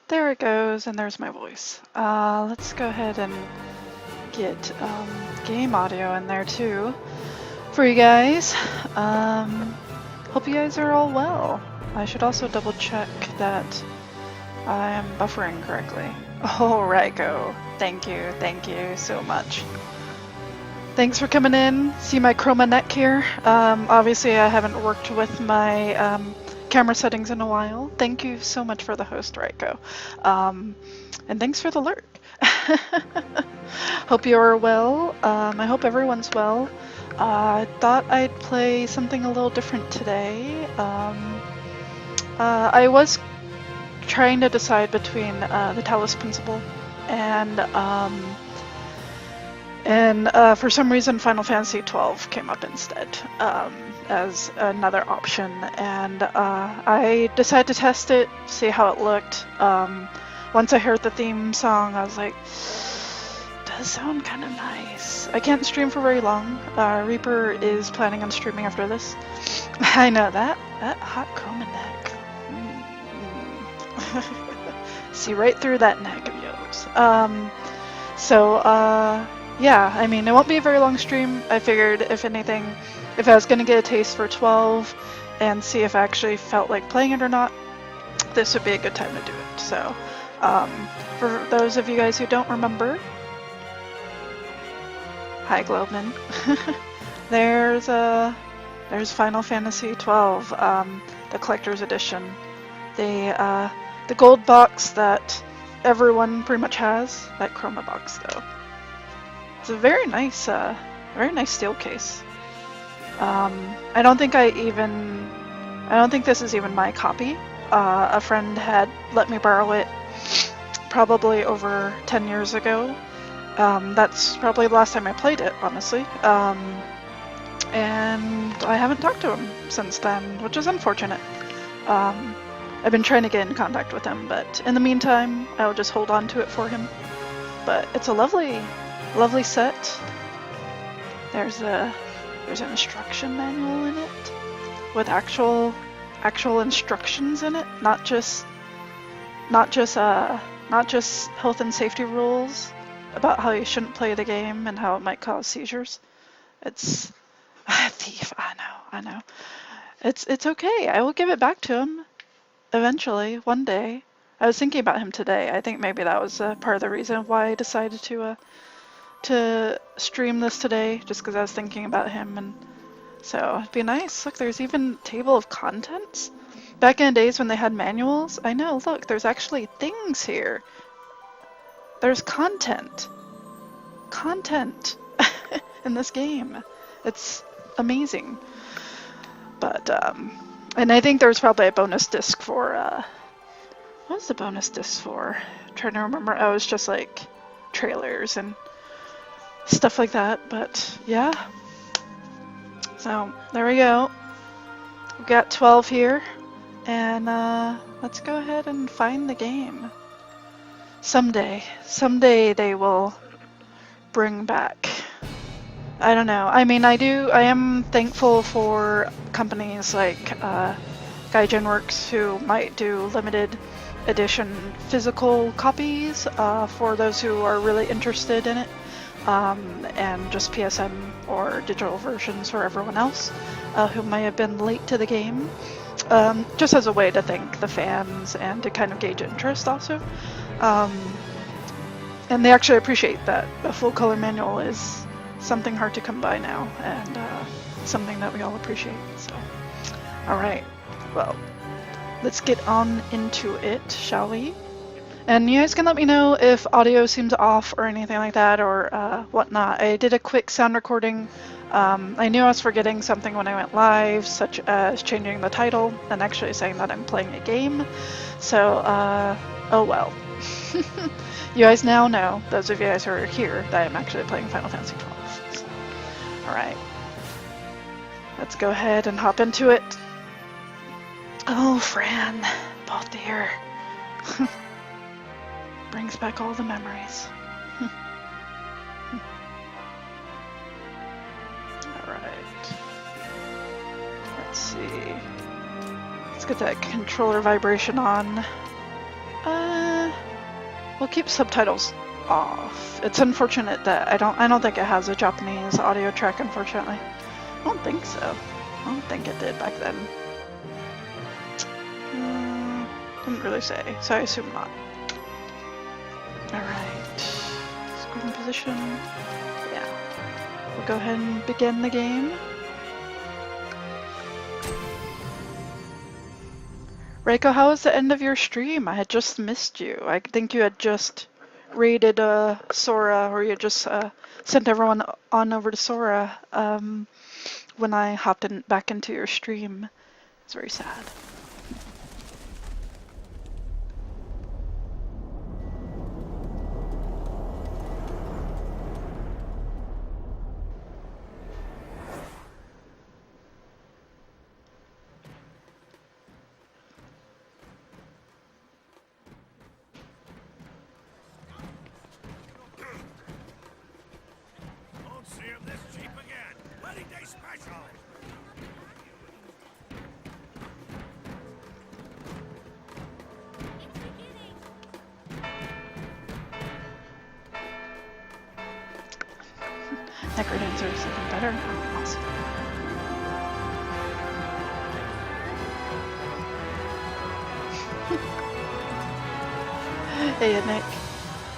There it goes, and there's my voice. Let's go ahead and get game audio in there too for you guys. Hope you guys are all well. I should also double check that I am buffering correctly. Oh, Raiko, thank you so much. Thanks for coming in. See my chroma neck here. Obviously I haven't worked with my camera settings in a while. Thank you so much for the host, Raiko. And thanks for the lurk. Hope you are well. I hope everyone's well. I thought I'd play something a little different today. I was trying to decide between the Talos Principle and for some reason Final Fantasy XII came up instead as another option, and I decided to test it, see how it looked. Once I heard the theme song, I was like, does sound kind of nice. I can't stream for very long. Reaper is planning on streaming after this. I know that hot chroma neck. See right through that neck of yours. Yeah, I mean, it won't be a very long stream. I figured, if anything, if I was going to get a taste for 12 and see if I actually felt like playing it or not, this would be a good time to do it. So, for those of you guys who don't remember, hi Globman, there's Final Fantasy XII, the collector's edition, the gold box that everyone pretty much has. That chroma box, though. It's a very nice steel case. I don't think this is even my copy. A friend had let me borrow it probably over 10 years ago. That's probably the last time I played it, honestly. And I haven't talked to him since then, which is unfortunate. I've been trying to get in contact with him, but in the meantime, I'll just hold on to it for him. But it's a lovely set. There's an instruction manual in it with actual instructions in it, not just health and safety rules about how you shouldn't play the game and how it might cause seizures. It's a thief. I know. It's okay. I will give it back to him eventually, one day. I was thinking about him today. I think maybe that was part of the reason why I decided to stream this today, just because I was thinking about him, and so it'd be nice. Look, there's even table of contents. Back in the days when they had manuals, I know, look, there's actually things here. There's content in this game. It's amazing. But and I think there was probably a bonus disc for what was the bonus disc for? I'm trying to remember. Oh, it was just like trailers and stuff like that, but yeah. So there we go. We've got 12 here, and let's go ahead and find the game. Someday they will bring back. I don't know. I mean, I am thankful for companies like Gaijin Works who might do limited edition physical copies for those who are really interested in it. And just PSM or digital versions for everyone else who might have been late to the game, just as a way to thank the fans and to kind of gauge interest also. And they actually appreciate that a full color manual is something hard to come by now, and something that we all appreciate. So, alright, well, let's get on into it, shall we? And you guys can let me know if audio seems off or anything like that, or whatnot. I did a quick sound recording. I knew I was forgetting something when I went live, such as changing the title and actually saying that I'm playing a game. So, oh well. You guys now know, those of you guys who are here, that I'm actually playing Final Fantasy XII. So, alright. Let's go ahead and hop into it. Oh, Fran. Both here. Brings back all the memories. Alright. Let's see. Let's get that controller vibration on. We'll keep subtitles off. It's unfortunate that I don't think it has a Japanese audio track, unfortunately. I don't think so. I don't think it did back then. Didn't really say, so I assume not. Alright. Screen position. Yeah. We'll go ahead and begin the game. Reiko, how was the end of your stream? I had just missed you. I think you had just raided Sora, or you just sent everyone on over to Sora when I hopped back into your stream. It's very sad. Necrodancer is even better. Oh, awesome. Hey, Nick.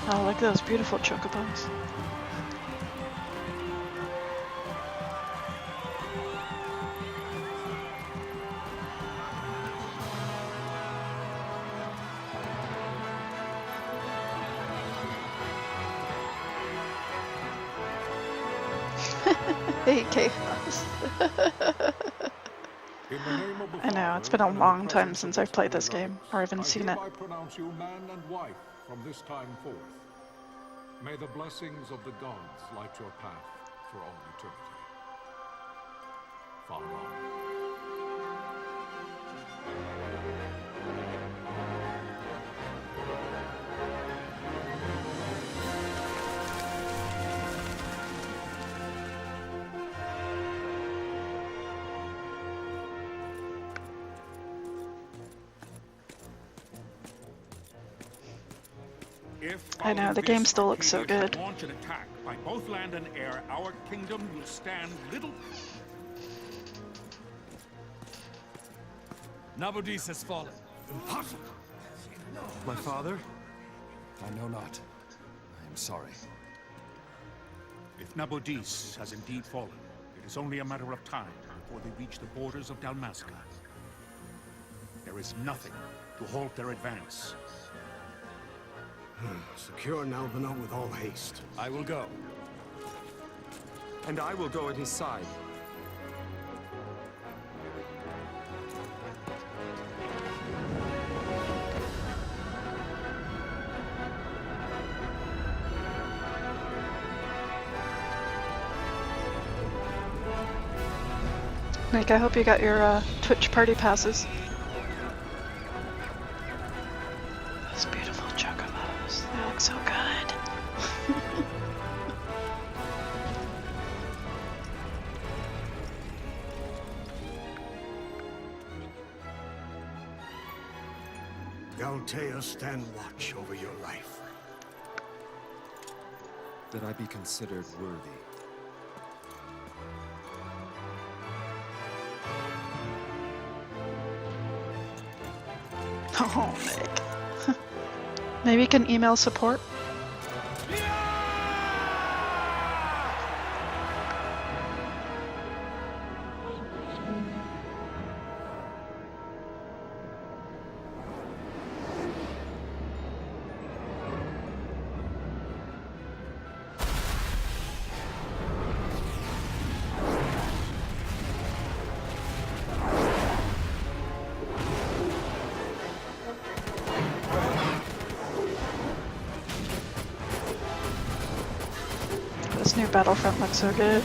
Oh, look at those beautiful chocobos. Hey, Chaos. I know, it's been a long time since I've played this game, or even seen it. I pronounce you man and wife from this time forth. May the blessings of the gods light your path for all eternity. Farewell. I know, the game still looks so good. Launch an attack by both land and air, our kingdom will stand little. Nabudis has fallen. Impossible. My father? I know not. I am sorry. If Nabudis has indeed fallen, it is only a matter of time before they reach the borders of Dalmasca. There is nothing to halt their advance. Secure Nalvana with all haste. I will go. And I will go at his side. Nick, I hope you got your Twitch party passes. Those beautiful chocobos. They look so good. Altea, stand watch over your life. That I be considered worthy. Oh, Nick. Maybe you can email support? This new Battlefront looks so good.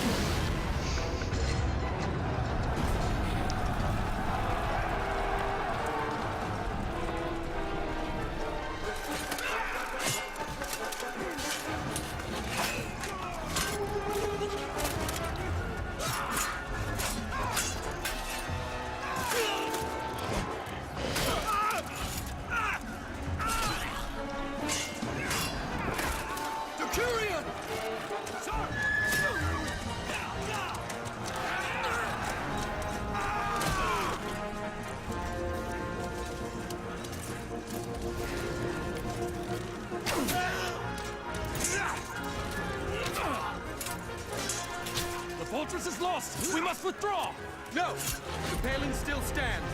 us! We must withdraw! No! The paling still stands.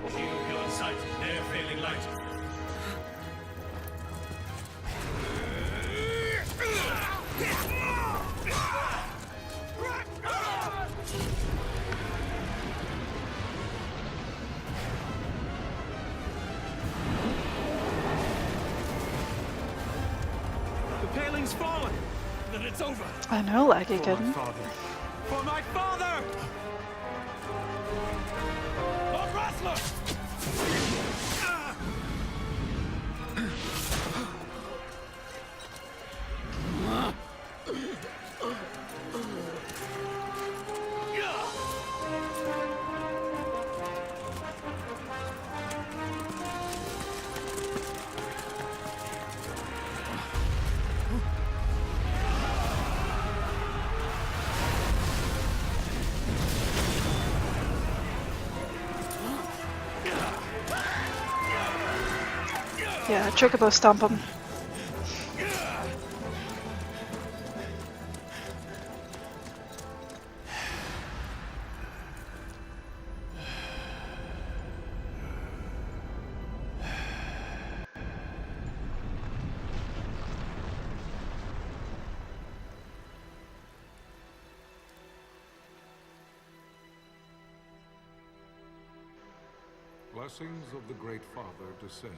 Shield beyond sight. Near failing light. The paling's fallen. Then it's over. I know, Laggy For my couldn't. father. For my father! Lord Rosler! Yeah, Chocobo stomp him. Blessings of the Great Father descend,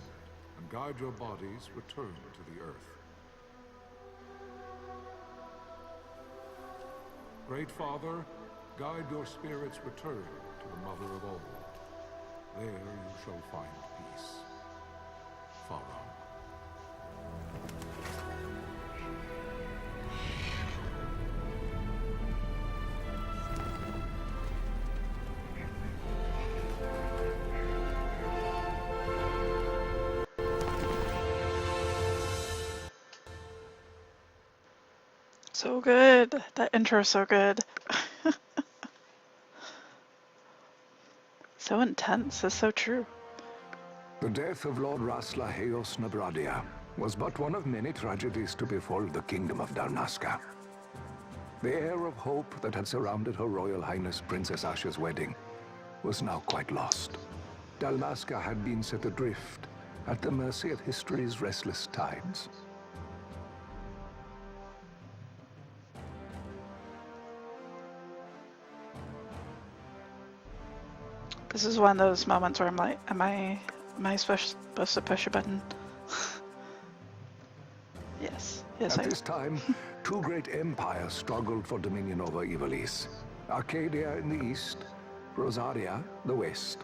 and guide your bodies return to the earth. Great Father, guide your spirits return to the Mother of all. There you shall find peace. Follow. So good. That intro's so good. So intense. It's so true. The death of Lord Rasla Heos Nabradia was but one of many tragedies to befall the Kingdom of Dalmasca. The air of hope that had surrounded Her Royal Highness Princess Asha's wedding was now quite lost. Dalmasca had been set adrift at the mercy of history's restless tides. This is one of those moments where I'm like, am I supposed to push a button? Yes. Yes, At this time, two great empires struggled for dominion over Ivalice. Arcadia in the east, Rosaria the west.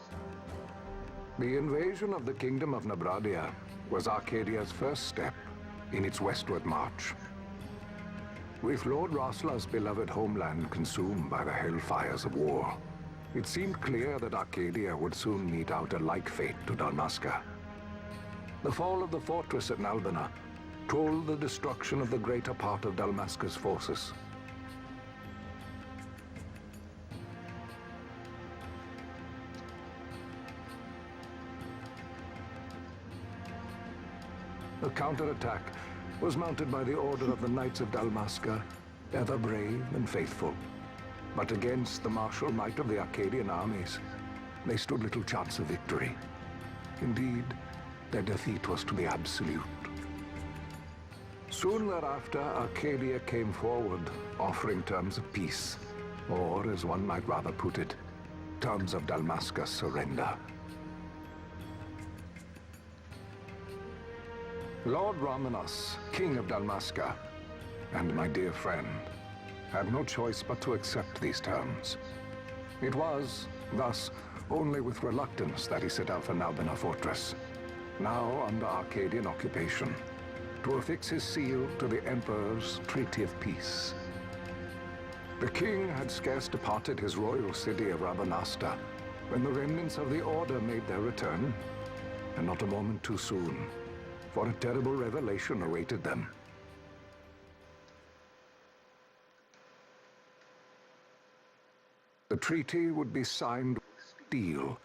The invasion of the Kingdom of Nabradia was Arcadia's first step in its westward march. With Lord Rasla's beloved homeland consumed by the hellfires of war, it seemed clear that Arcadia would soon mete out a like fate to Dalmasca. The fall of the fortress at Nalbina told the destruction of the greater part of Dalmasca's forces. The counterattack was mounted by the order of the Knights of Dalmasca, ever brave and faithful. But against the martial might of the Arcadian armies, they stood little chance of victory. Indeed, their defeat was to be absolute. Soon thereafter, Arcadia came forward, offering terms of peace, or, as one might rather put it, terms of Dalmasca's surrender. Lord Ramenas, King of Dalmasca, and my dear friend, had no choice but to accept these terms. It was, thus, only with reluctance that he set out for Nalbina Fortress, now under Arcadian occupation, to affix his seal to the Emperor's Treaty of Peace. The king had scarce departed his royal city of Rabanasta when the remnants of the Order made their return, and not a moment too soon, for a terrible revelation awaited them. The treaty would be signed with steel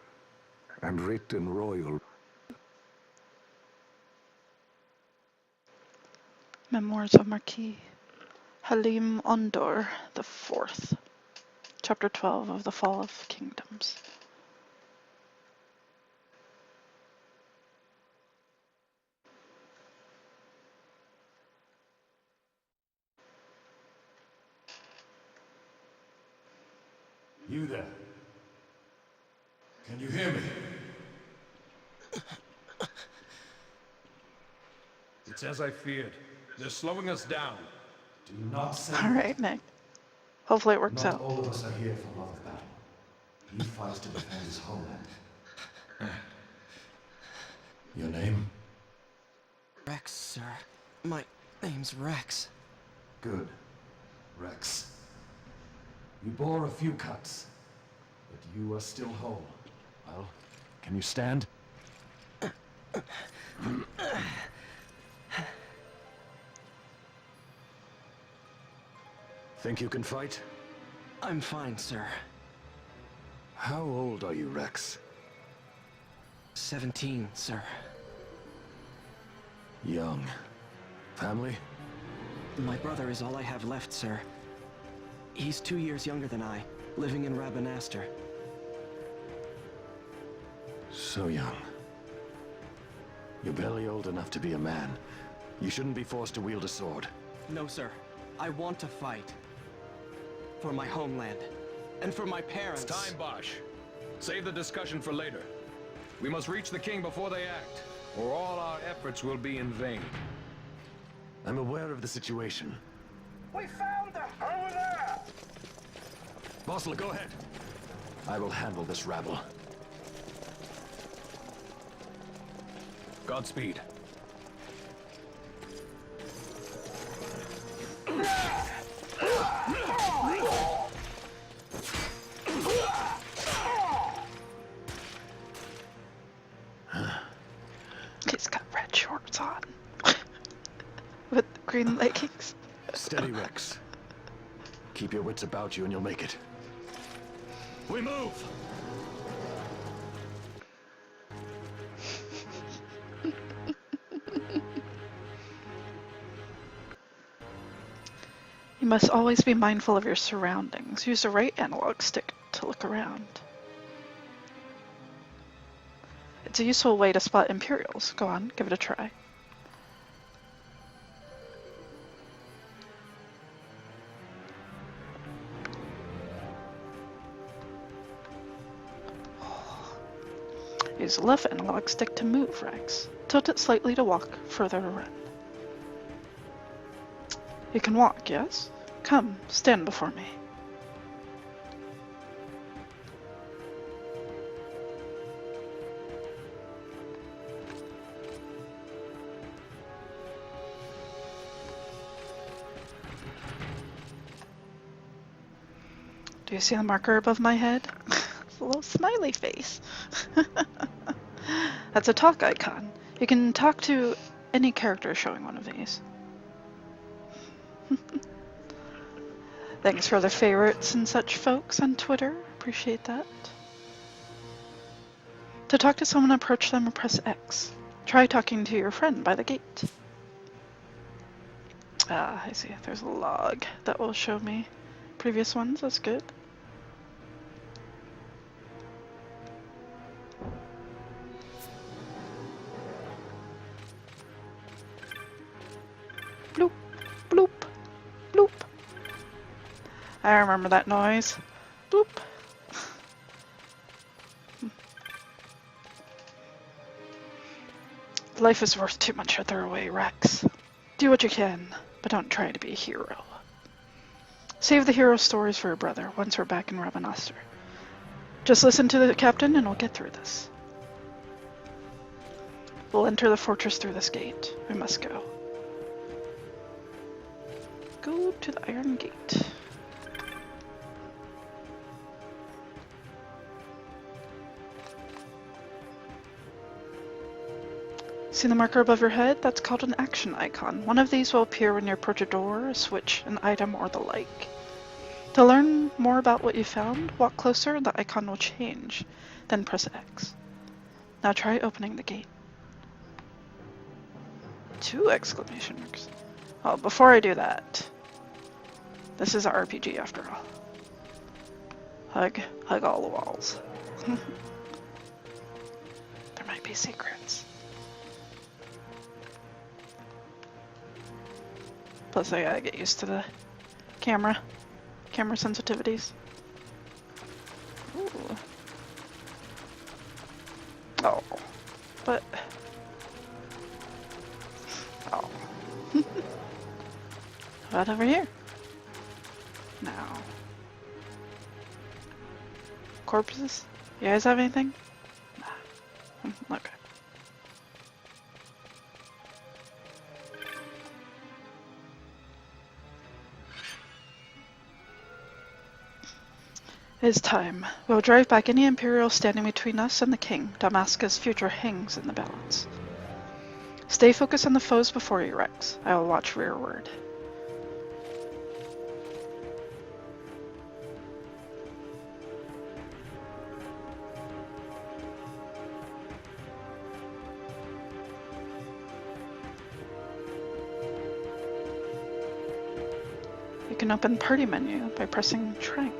and writ in royal. Memoirs of Marquis. Halim Ondor the Fourth, Chapter 12 of the Fall of Kingdoms. You there? Can you hear me? It's as I feared. They're slowing us down. Do not say Alright, Nick. Hopefully it works Not out. all of us are here for love of battle. He fights to defend his homeland. Your name? Rex, sir. My name's Rex. Good. Rex. You bore a few cuts, but you are still whole. Well, can you stand? Think you can fight? I'm fine, sir. How old are you, Rex? 17, sir. Young. Family? My brother is all I have left, sir. He's 2 years younger than I, living in Rabanastre. So young. You're barely old enough to be a man. You shouldn't be forced to wield a sword. No, sir. I want to fight. For my homeland. And for my parents. It's time, Bosch. Save the discussion for later. We must reach the king before they act, or all our efforts will be in vain. I'm aware of the situation. We found them! Over there! Bossler, go ahead. I will handle this rabble. Godspeed. He's got red shorts on. With green leggings. Steady, Rex. Keep your wits about you and you'll make it. We move! You must always be mindful of your surroundings. Use the right analog stick to look around. It's a useful way to spot Imperials. Go on, give it a try. Use the left analog stick to move, Rex. Tilt it slightly to walk, further to run. You can walk, yes? Come, stand before me. Do you see the marker above my head? It's a little smiley face. That's a talk icon. You can talk to any character showing one of these. Thanks for the favorites and such, folks, on Twitter. Appreciate that. To talk to someone, approach them and press X. Try talking to your friend by the gate. Ah, I see. There's a log that will show me previous ones. That's good. Bloop, bloop, bloop. I remember that noise. Bloop. Life is worth too much to throw away, Rex. Do what you can, but don't try to be a hero. Save the hero stories for your brother once we're back in Rabanastre. Just listen to the captain and we'll get through this. We'll enter the fortress through this gate. We must go. Go to the Iron Gate. See the marker above your head? That's called an action icon. One of these will appear when you approach a door, a switch, an item, or the like. To learn more about what you found, walk closer and the icon will change. Then press X. Now try opening the gate. 2 exclamation marks. Oh, before I do that, This is a RPG after all. Hug all the walls. There might be secrets. Plus I gotta get used to the camera sensitivities. Ooh. Oh, but oh, what over here? No. Corpses? You guys have anything? Nah. Okay. It is time. We'll drive back any Imperial standing between us and the King. Dalmasca's future hangs in the balance. Stay focused on the foes before you, Rex. I will watch rearward. You can open party menu by pressing triangle.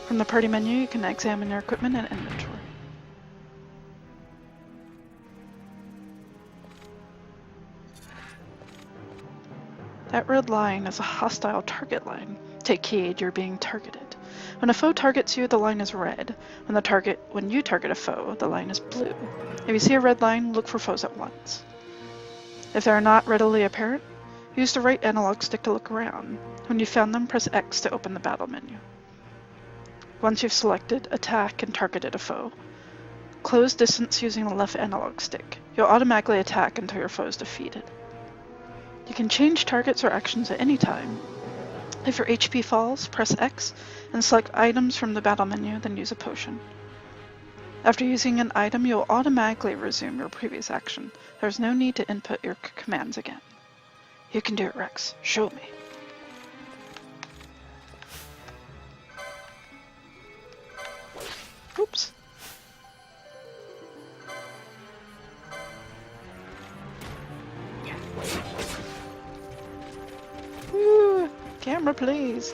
From the party menu, you can examine your equipment and inventory. That red line is a hostile target line. Take heed, you're being targeted. When a foe targets you, the line is red. When you target a foe, the line is blue. If you see a red line, look for foes at once. If they are not readily apparent, use the right analog stick to look around. When you've found them, press X to open the battle menu. Once you've selected, attack, and targeted a foe, close distance using the left analog stick. You'll automatically attack until your foe is defeated. You can change targets or actions at any time. If your HP falls, press X and select items from the battle menu, then use a potion. After using an item, you'll automatically resume your previous action. There's no need to input your commands again. You can do it, Rex. Show me. Oops. Woo! Camera, please.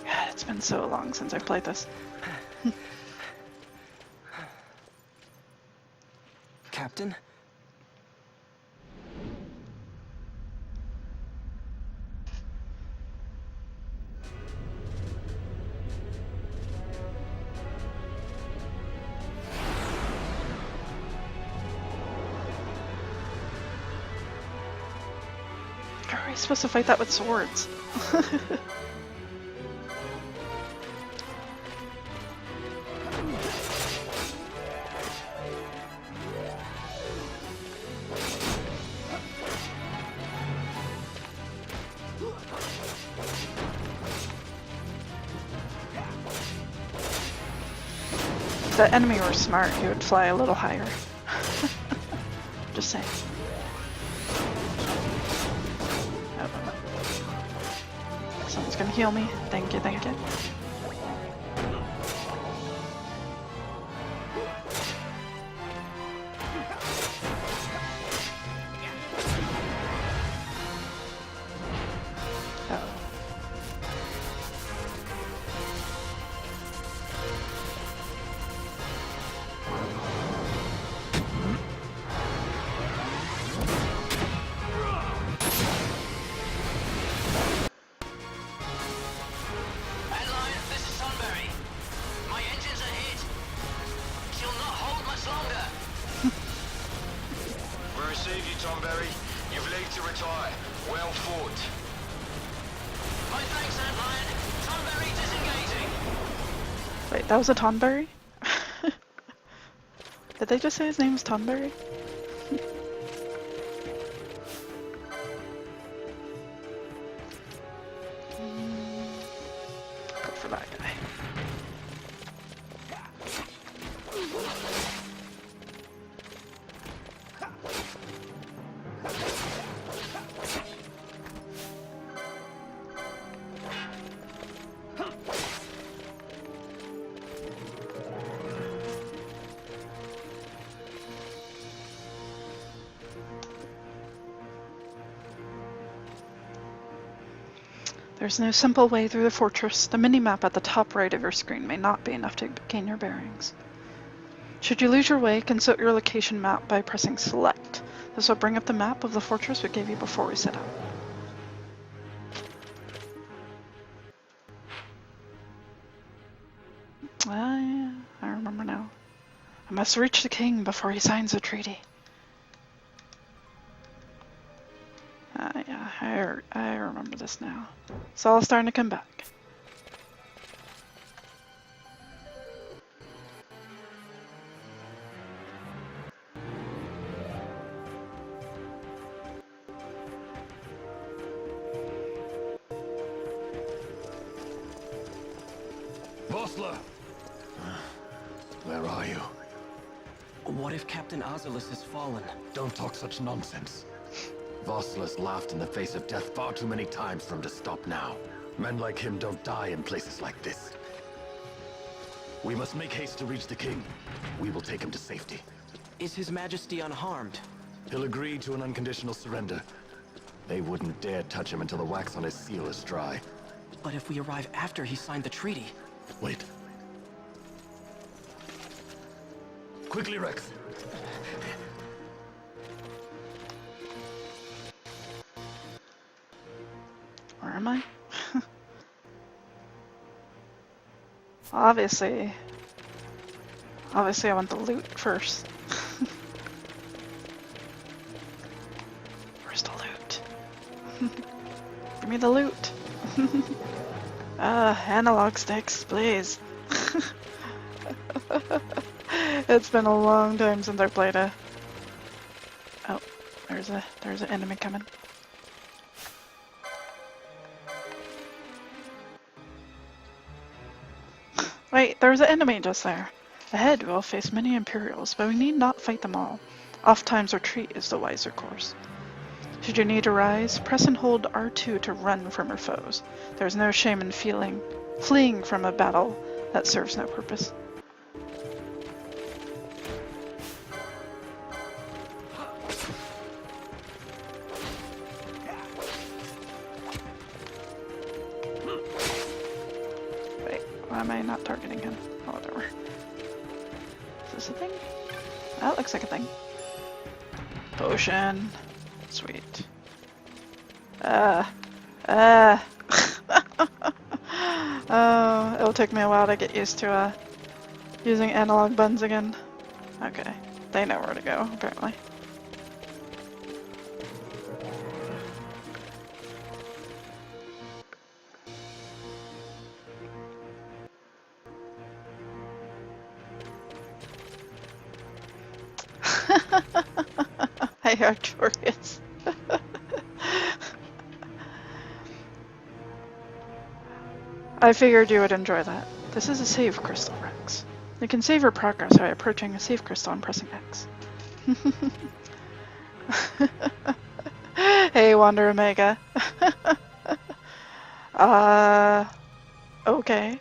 God, it's been so long since I played this. Captain? How are we supposed to fight that with swords? If the enemy were smart, he would fly a little higher. Just saying. Someone's gonna heal me. Thank you, thank you. Wait, that was a Tonberry? Did they just say his name was Tonberry? Go for that guy. There's no simple way through the fortress. The mini-map at the top right of your screen may not be enough to gain your bearings. Should you lose your way, consult your location map by pressing select. This will bring up the map of the fortress we gave you before we set out. Ah, yeah, I remember now. I must reach the king before he signs the treaty. Yeah, I remember this now. It's all starting to come back. Vossler! Where are you? What if Captain Oculus has fallen? Don't talk such nonsense. Vossler's laughed in the face of death far too many times for him to stop now. Men like him don't die in places like this. We must make haste to reach the king. We will take him to safety. Is His Majesty unharmed? He'll agree to an unconditional surrender. They wouldn't dare touch him until the wax on his seal is dry. But if we arrive after he signed the treaty... Wait. Quickly, Rex. Where am I? Obviously I want the loot first. Where's the loot? Give me the loot. Analog sticks, please. It's been a long time since I played a... Oh, there's an enemy coming. Wait, there's an enemy just there. Ahead, we'll face many Imperials, but we need not fight them all. Oftentimes retreat is the wiser course. Should your need arise, press and hold R2 to run from your foes. There is no shame in fleeing from a battle that serves no purpose. Wait, why am I not targeting him? Oh, whatever. Is this a thing? That looks like a thing. Potion. Sweet. Oh, it'll take me a while to get used to using analog buttons again. Okay, they know where to go, apparently. Hey, Artorias. I figured you would enjoy that. This is a save crystal, Rex. You can save your progress by approaching a save crystal and pressing X. Hey, Wander Omega. Okay.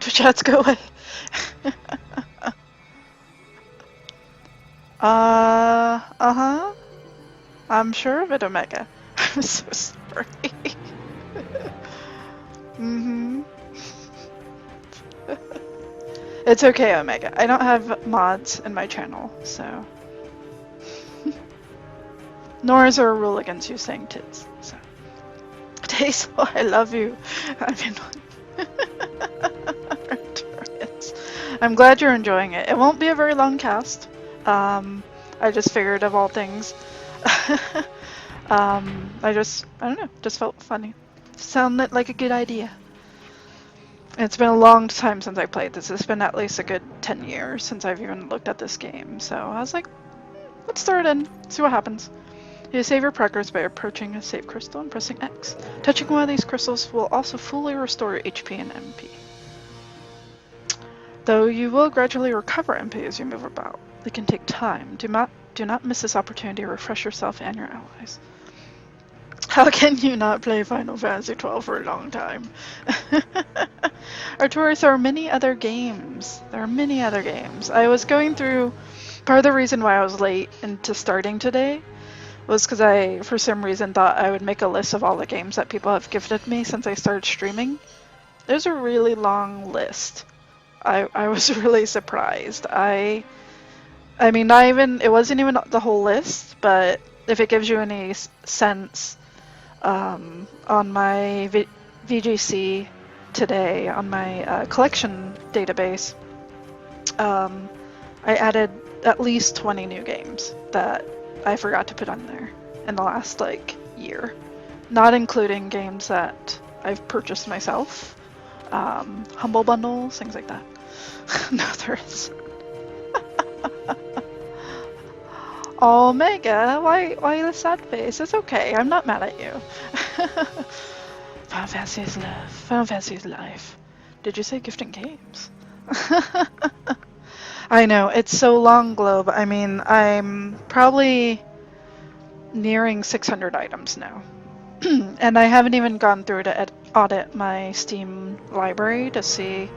Twitch ads, go away. Uh-huh. I'm sure of it, Omega. I'm so sorry. It's okay, Omega. I don't have mods in my channel, so... Nor is there a rule against you saying tits, so... Tazel, I love you. I mean... I'm glad you're enjoying it. It won't be a very long cast. I just figured of all things. I don't know, just felt funny. Sounded like a good idea. It's been a long time since I played this. It's been at least a good 10 years since I've even looked at this game. So I was like, let's throw it in, see what happens. You save your progress by approaching a save crystal and pressing X. Touching one of these crystals will also fully restore your HP and MP. Though you will gradually recover MP as you move about. It can take time. Do not miss this opportunity to refresh yourself and your allies. How can you not play Final Fantasy XII for a long time? Artorias, there are many other games. I was going through... Part of the reason why I was late into starting today was because I, for some reason, thought I would make a list of all the games that people have gifted me since I started streaming. There's a really long list. I was really surprised. I mean, not even, it wasn't even the whole list, but if it gives you any sense, on my VGC today, on my collection database, I added at least 20 new games that I forgot to put on there in the last, like, year. Not including games that I've purchased myself. Humble bundles, things like that. No, there isn't. Omega, why the sad face? It's okay, I'm not mad at you. Final Fantasy is love. Final Fantasy is life. Did you say gifting games? I know, it's so long, Globe. I mean, I'm probably nearing 600 items now. And I haven't even gone through to audit my Steam library to see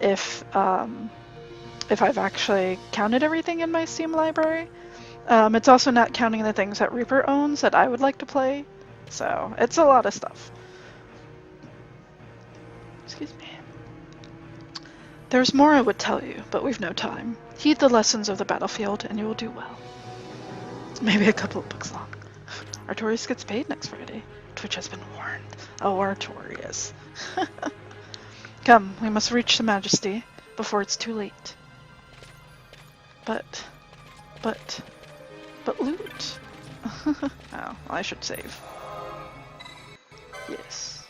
if I've actually counted everything in my Steam library. It's also not counting the things that Reaper owns that I would like to play. So, it's a lot of stuff. Excuse me. There's more I would tell you, but we've no time. Heed the lessons of the battlefield, and you will do well. Maybe a couple of books long. Artorias gets paid next Friday. Twitch has been warned. Oh, Artorias. Come, we must reach the Majesty before it's too late. But loot. Oh, well, I should save. Yes.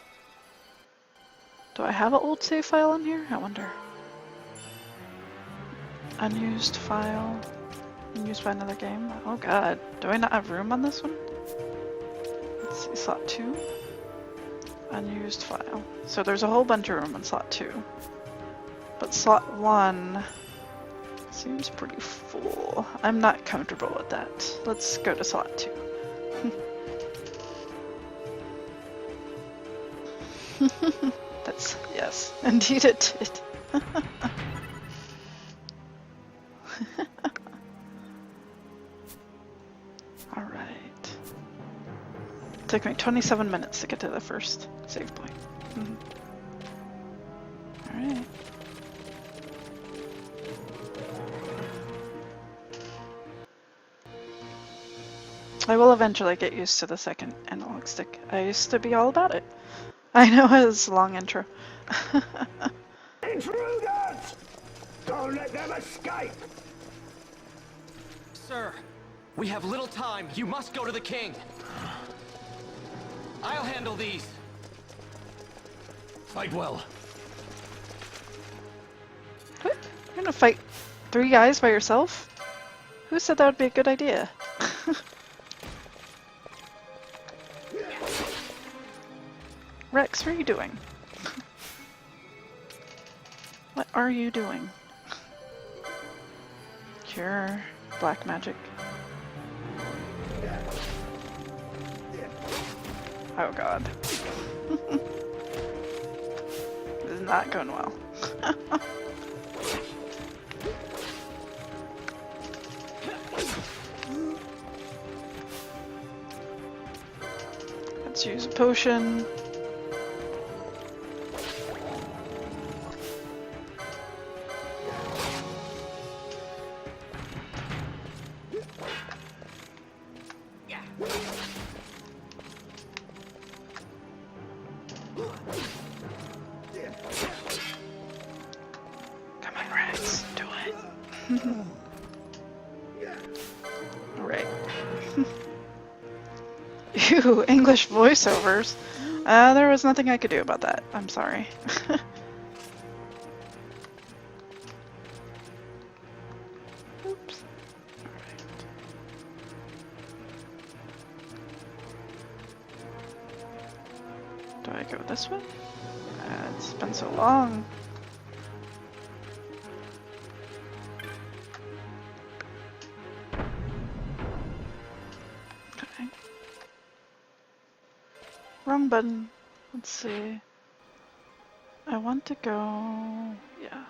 Do I have an old save file in here? I wonder. Unused file. Unused by another game. Oh god. Do I not have room on this one? Let's see, slot 2. Unused file. So there's a whole bunch of room in slot 2. But slot 1 seems pretty full. I'm not comfortable with that. Let's go to slot 2. That's, yes, indeed it did. Alright. Took me 27 minutes to get to the first save point. Alright. I will eventually get used to the second analog stick. I used to be all about it. I know it was a long intro. Intruders! Don't let them escape! Sir, we have little time. You must go to the king. I'll handle these. Fight well. What? You're gonna fight 3 guys by yourself? Who said that would be a good idea? Rex, what are you doing? What are you doing? Cure. Black magic. Oh god. This is not going well. Let's use a potion. Come on, Rex, do it. Alright. Ew, English voiceovers. There was nothing I could do about that. I'm sorry. Oops. Alright. Do I go this way? It's been so long. Okay. Wrong button. Let's see. I want to go... yeah.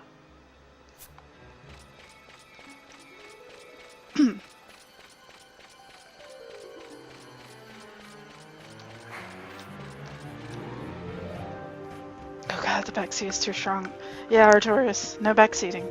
The backseat is too strong. Yeah, Artorias, no backseating.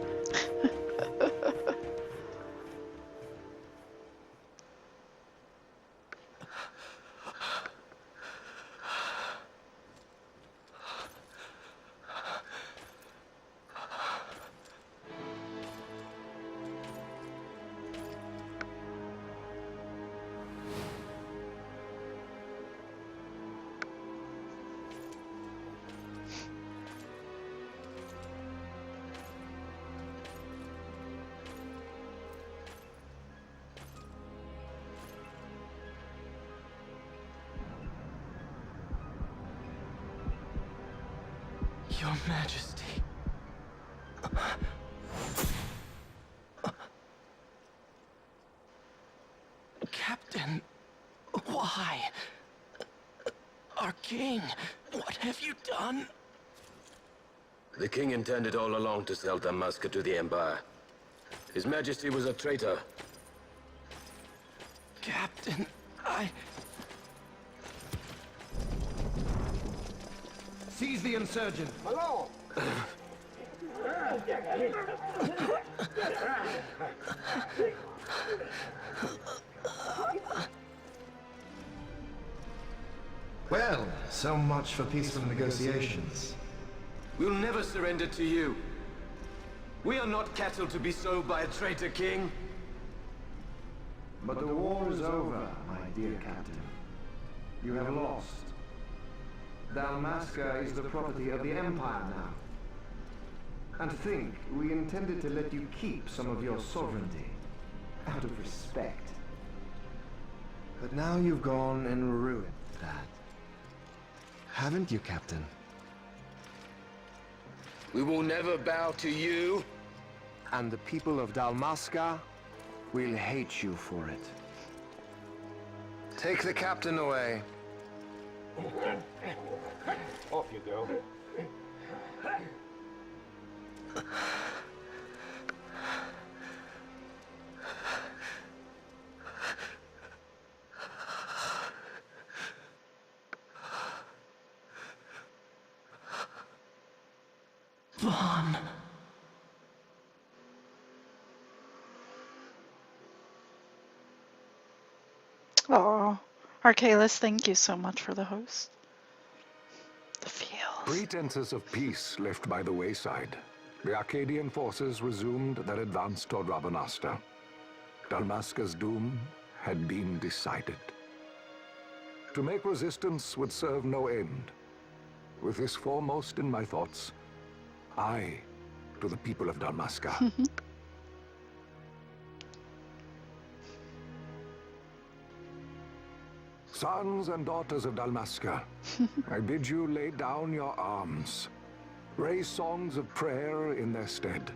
Your Majesty. Captain, why? Our king, what have you done? The king intended all along to sell Damaska to the Empire. His Majesty was a traitor. Captain, Seize the insurgent. Hello! Well, so much for peaceful negotiations. We'll never surrender to you. We are not cattle to be sold by a traitor king. But the war is over, my dear captain. You have lost. Dalmasca is the property of the Empire now. And think, we intended to let you keep some of your sovereignty, out of respect. But now you've gone and ruined that. Haven't you, Captain? We will never bow to you. And the people of Dalmasca will hate you for it. Take the captain away. Off you go. Vaughn. Oh, Arcalis, thank you so much for the host. The feels. Pretenses of peace left by the wayside, the Arcadian forces resumed their advance toward Rabanasta. Dalmasca's doom had been decided. To make resistance would serve no end. With this foremost in my thoughts, I, to the people of Dalmasca. Sons and daughters of Dalmasca, I bid you lay down your arms. Raise songs of prayer in their stead.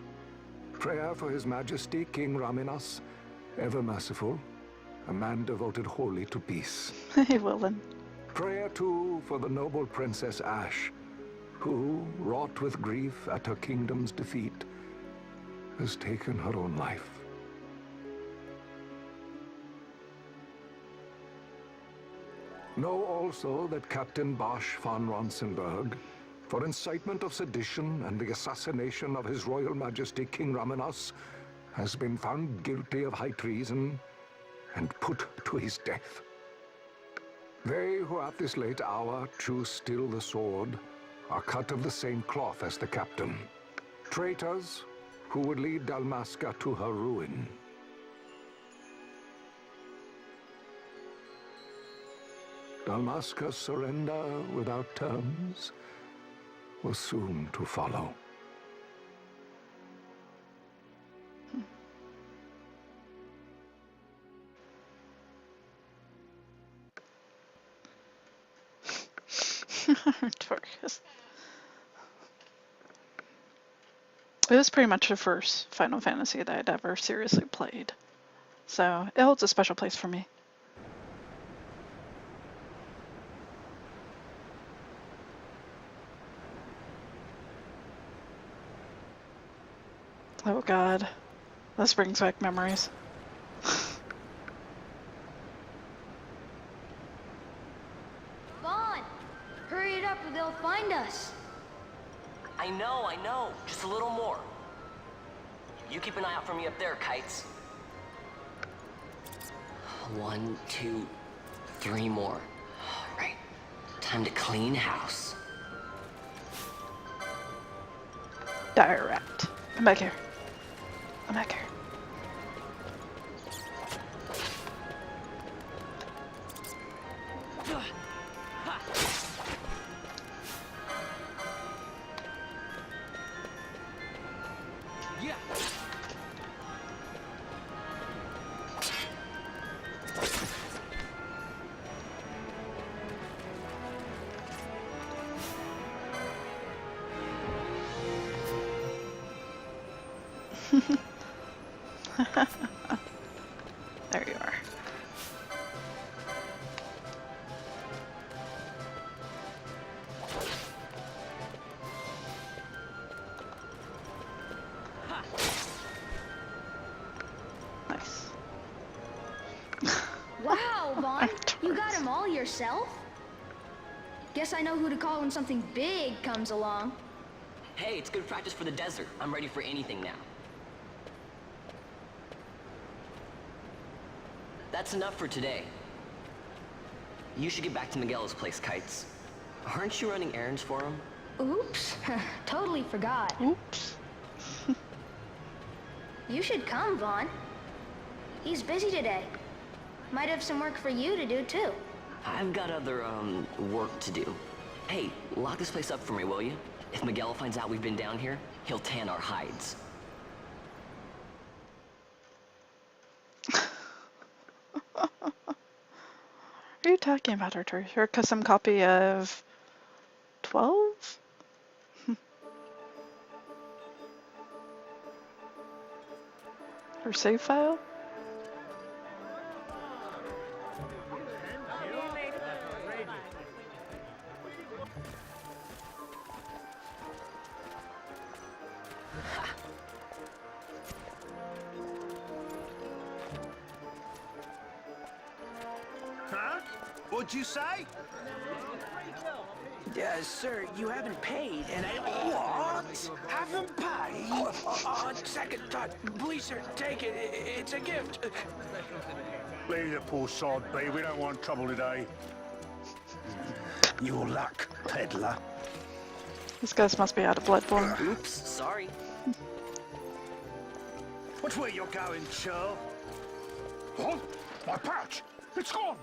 Prayer for His Majesty King Raminas, ever merciful, a man devoted wholly to peace. Hey, Willen. Prayer, too, for the noble Princess Ash, who, wrought with grief at her kingdom's defeat, has taken her own life. Know also that Captain Bosch von Ronsenberg, for incitement of sedition and the assassination of His Royal Majesty King Raminas, has been found guilty of high treason and put to his death. They who at this late hour choose still the sword are cut of the same cloth as the captain. Traitors who would lead Dalmasca to her ruin. Dalmasca's surrender without terms was soon to follow. Artorias. It was pretty much the first Final Fantasy that I'd ever seriously played, so it holds a special place for me. Oh god, this brings back memories. Vaughn! Hurry it up or they'll find us! I know. Just a little more. You keep an eye out for me up there, Kites. 1, 2, 3 more. All right. Time to clean house. Dire rat. Come back here. Come back here. There you are. Nice. Wow, Vaughn, you got him all yourself? Guess I know who to call when something big comes along. Hey, it's good practice for the desert. I'm ready for anything now. That's enough for today. You should get back to Miguel's place, Kites. Aren't you running errands for him? Oops, totally forgot. Oops. You should come, Vaughn. He's busy today. Might have some work for you to do, too. I've got other, work to do. Hey, lock this place up for me, will you? If Miguel finds out we've been down here, he'll tan our hides. What are you talking about, Arthur? Your custom copy of 12? Her save file? Huh? What'd you say? Sir, you haven't paid, and I... What? Haven't paid? On second thought, please, sir, take it. It's a gift. Leave the poor sod be. We don't want trouble today. Your luck, peddler. This guy must be out of Bloodborne. Oops, sorry. What's where you're going, Churl? What? My pouch! It's gone!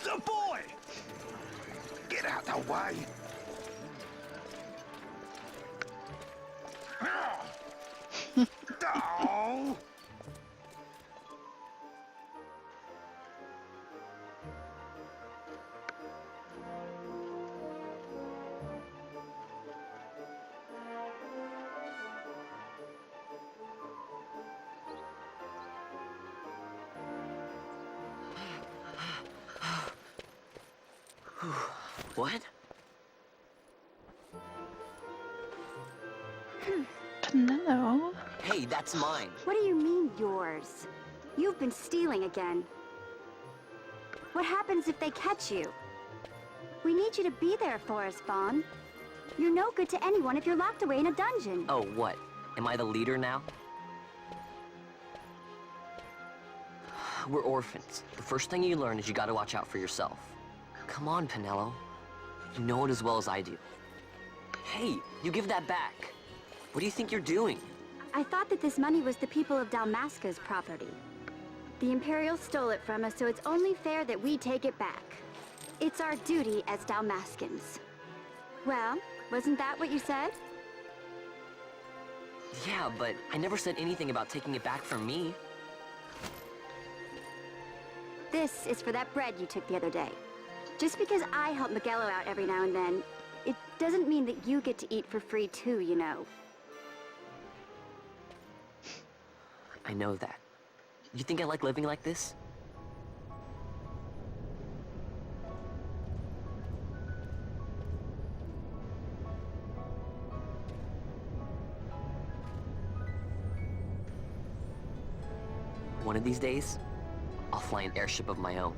The boy! Get out the way! Oh! What? No. Hey, that's mine. What do you mean, yours? You've been stealing again. What happens if they catch you? We need you to be there for us, Vaughn. You're no good to anyone if you're locked away in a dungeon. Oh, what? Am I the leader now? We're orphans. The first thing you learn is you gotta watch out for yourself. Come on, Pinello. You know it as well as I do. Hey, you give that back. What do you think you're doing? I thought that this money was the people of Dalmasca's property. The Imperials stole it from us, so it's only fair that we take it back. It's our duty as Dalmascans. Well, wasn't that what you said? Yeah, but I never said anything about taking it back from me. This is for that bread you took the other day. Just because I help Miguelo out every now and then, it doesn't mean that you get to eat for free too, you know. I know that. You think I like living like this? One of these days, I'll fly an airship of my own.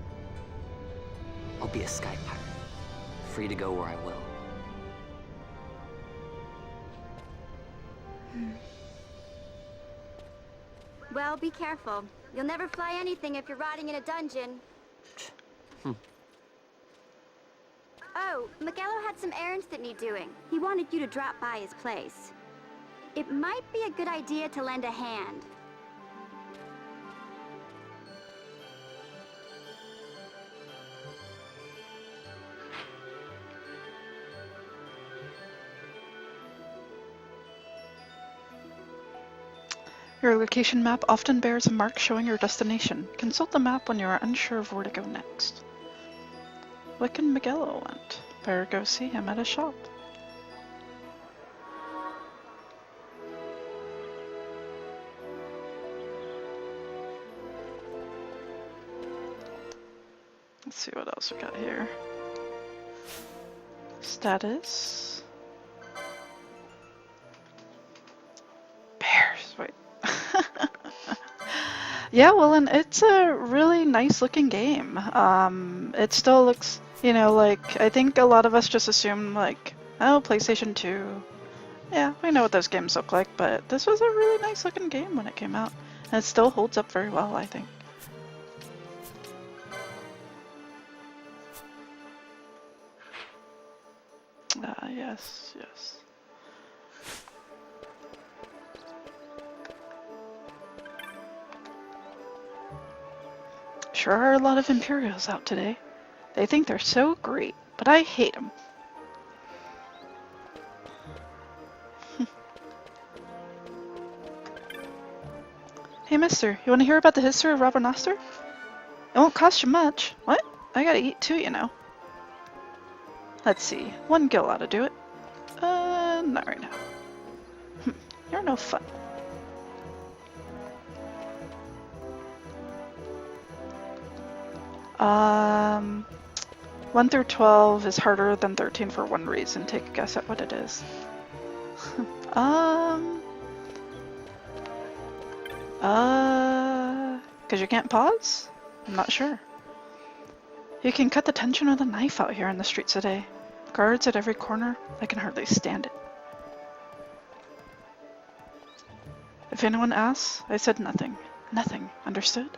I'll be a sky pirate, free to go where I will. Well, be careful. You'll never fly anything if you're rotting in a dungeon. Oh, Miguelo had some errands that need doing. He wanted you to drop by his place. It might be a good idea to lend a hand. Your location map often bears a mark showing your destination. Consult the map when you are unsure of where to go next. Wiccan Miguelo went. Better go see him at a shop. Let's see what else we got here. Status. Bears, wait. Yeah, well, and it's a really nice looking game. It still looks, you know, like, I think a lot of us just assume, like, oh, PlayStation 2. Yeah, we know what those games look like, but this was a really nice looking game when it came out. And it still holds up very well, I think. Yes, yes. Sure are a lot of Imperials out today. They think they're so great, but I hate them. Hey mister, you want to hear about the history of Rabanastre? It won't cost you much. What? I gotta eat too, you know. Let's see, 1 gil ought to do it. Not right now. You're no fun. Um, 1 through 12 is harder than 13 for one reason. Take a guess at what it is. Because you can't pause? I'm not sure. You can cut the tension with a knife out here in the streets today. Guards at every corner, I can hardly stand it. If anyone asks, I said nothing. Nothing, understood?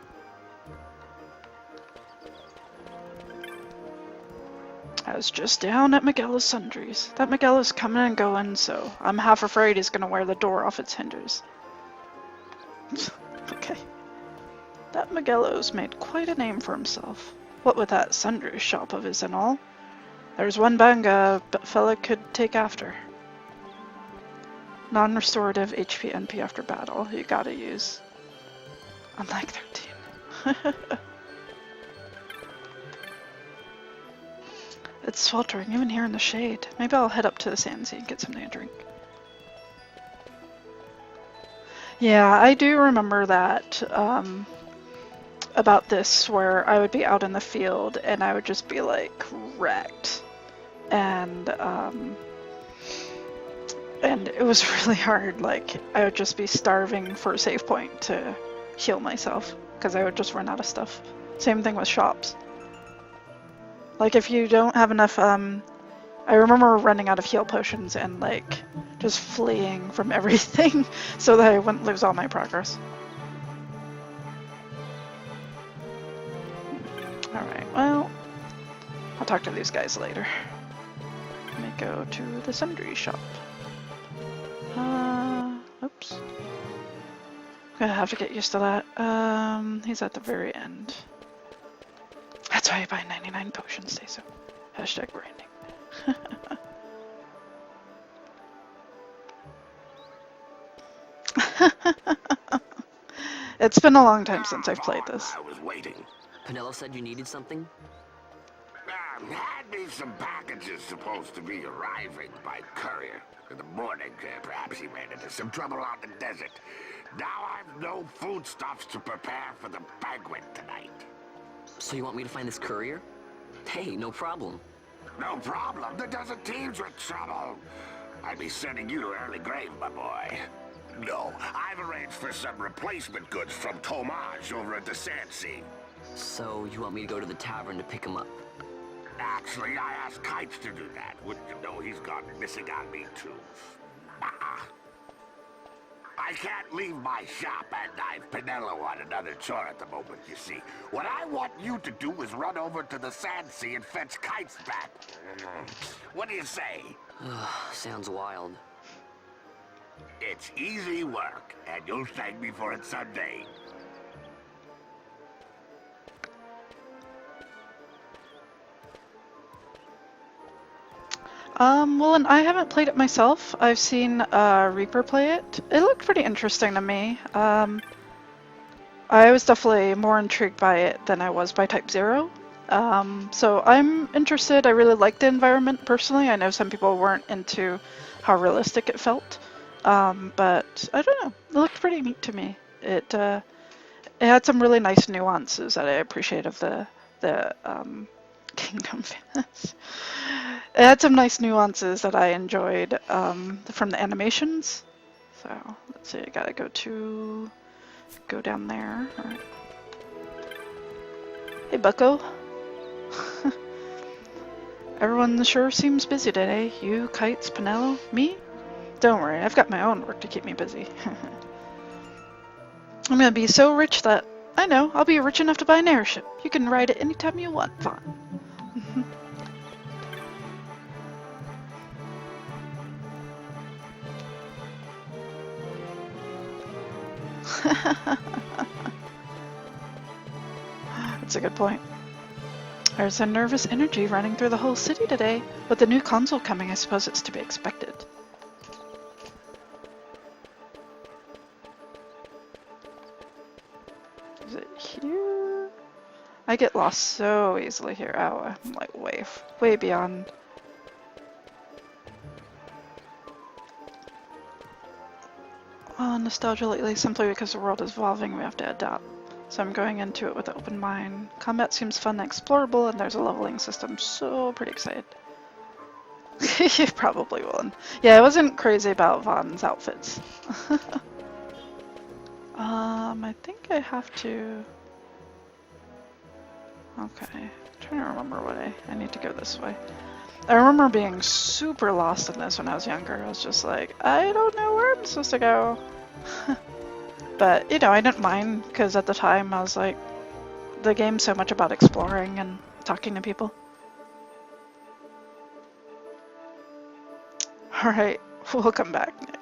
I was just down at Miguelo's Sundries. That Miguelo's coming and going, so I'm half afraid he's gonna wear the door off its hinges. Okay. That Miguelo's made quite a name for himself. What with that sundry shop of his and all. There's one banga fella could take after. Non-restorative HP NP after battle, you gotta use. Unlike 13. It's sweltering, even here in the shade. Maybe I'll head up to the Sandsea and get something to drink. Yeah, I do remember that, about this, where I would be out in the field and I would just be, like, wrecked. And it was really hard. Like, I would just be starving for a save point to heal myself, because I would just run out of stuff. Same thing with shops. Like, if you don't have enough, I remember running out of heal potions and, like, just fleeing from everything so that I wouldn't lose all my progress. Alright, well, I'll talk to these guys later. Let me go to the sundry shop. Oops. Gonna have to get used to that. He's at the very end. That's why I buy 99 potions, say so. Hashtag branding. It's been a long time since I've played this. I was waiting. Pinello said you needed something? Had me some packages supposed to be arriving by courier. In the morning, perhaps he ran into some trouble out in the desert. Now I've no foodstuffs to prepare for the banquet tonight. So you want me to find this courier? Hey, no problem. No problem. The desert teem's with trouble. I'd be sending you to early grave, my boy. No, I've arranged for some replacement goods from Tomage over at the Sandsea. So you want me to go to the tavern to pick him up? Actually, I asked Kites to do that. Wouldn't you know he's gone missing on me, too. I can't leave my shop, and I've Pinello on another chore at the moment, you see. What I want you to do is run over to the Sand Sea and fetch kites back. What do you say? Sounds wild. It's easy work, and you'll thank me for it someday. Well, and I haven't played it myself. I've seen Reaper play it. It looked pretty interesting to me. I was definitely more intrigued by it than I was by Type 0. So I'm interested. I really like the environment personally. I know some people weren't into how realistic it felt. But I don't know. It looked pretty neat to me. It had some really nice nuances that I appreciate of the Kingdom Fans. It had some nice nuances that I enjoyed from the animations. So let's see, I gotta go down there. All right. Hey, Bucko. Everyone sure seems busy today. You, Kites, Pinello, me? Don't worry, I've got my own work to keep me busy. I'm gonna be so rich that, I know, I'll be rich enough to buy an airship. You can ride it anytime you want, Vaughn. That's a good point. There's a nervous energy running through the whole city today. With the new console coming, I suppose it's to be expected. Is it here? I get lost so easily here. Oh, I'm like way beyond. Nostalgia lately, simply because the world is evolving, we have to adapt. So I'm going into it with an open mind. Combat seems fun and explorable, and there's a leveling system, so pretty excited. You probably will. Yeah, I wasn't crazy about Vaughn's outfits. I think I have to... Okay, I'm trying to remember what I need to go this way. I remember being super lost in this when I was younger. I was just like, I don't know where I'm supposed to go. But, you know, I didn't mind, because at the time I was like, the game's so much about exploring and talking to people. Alright, we'll come back, Nick.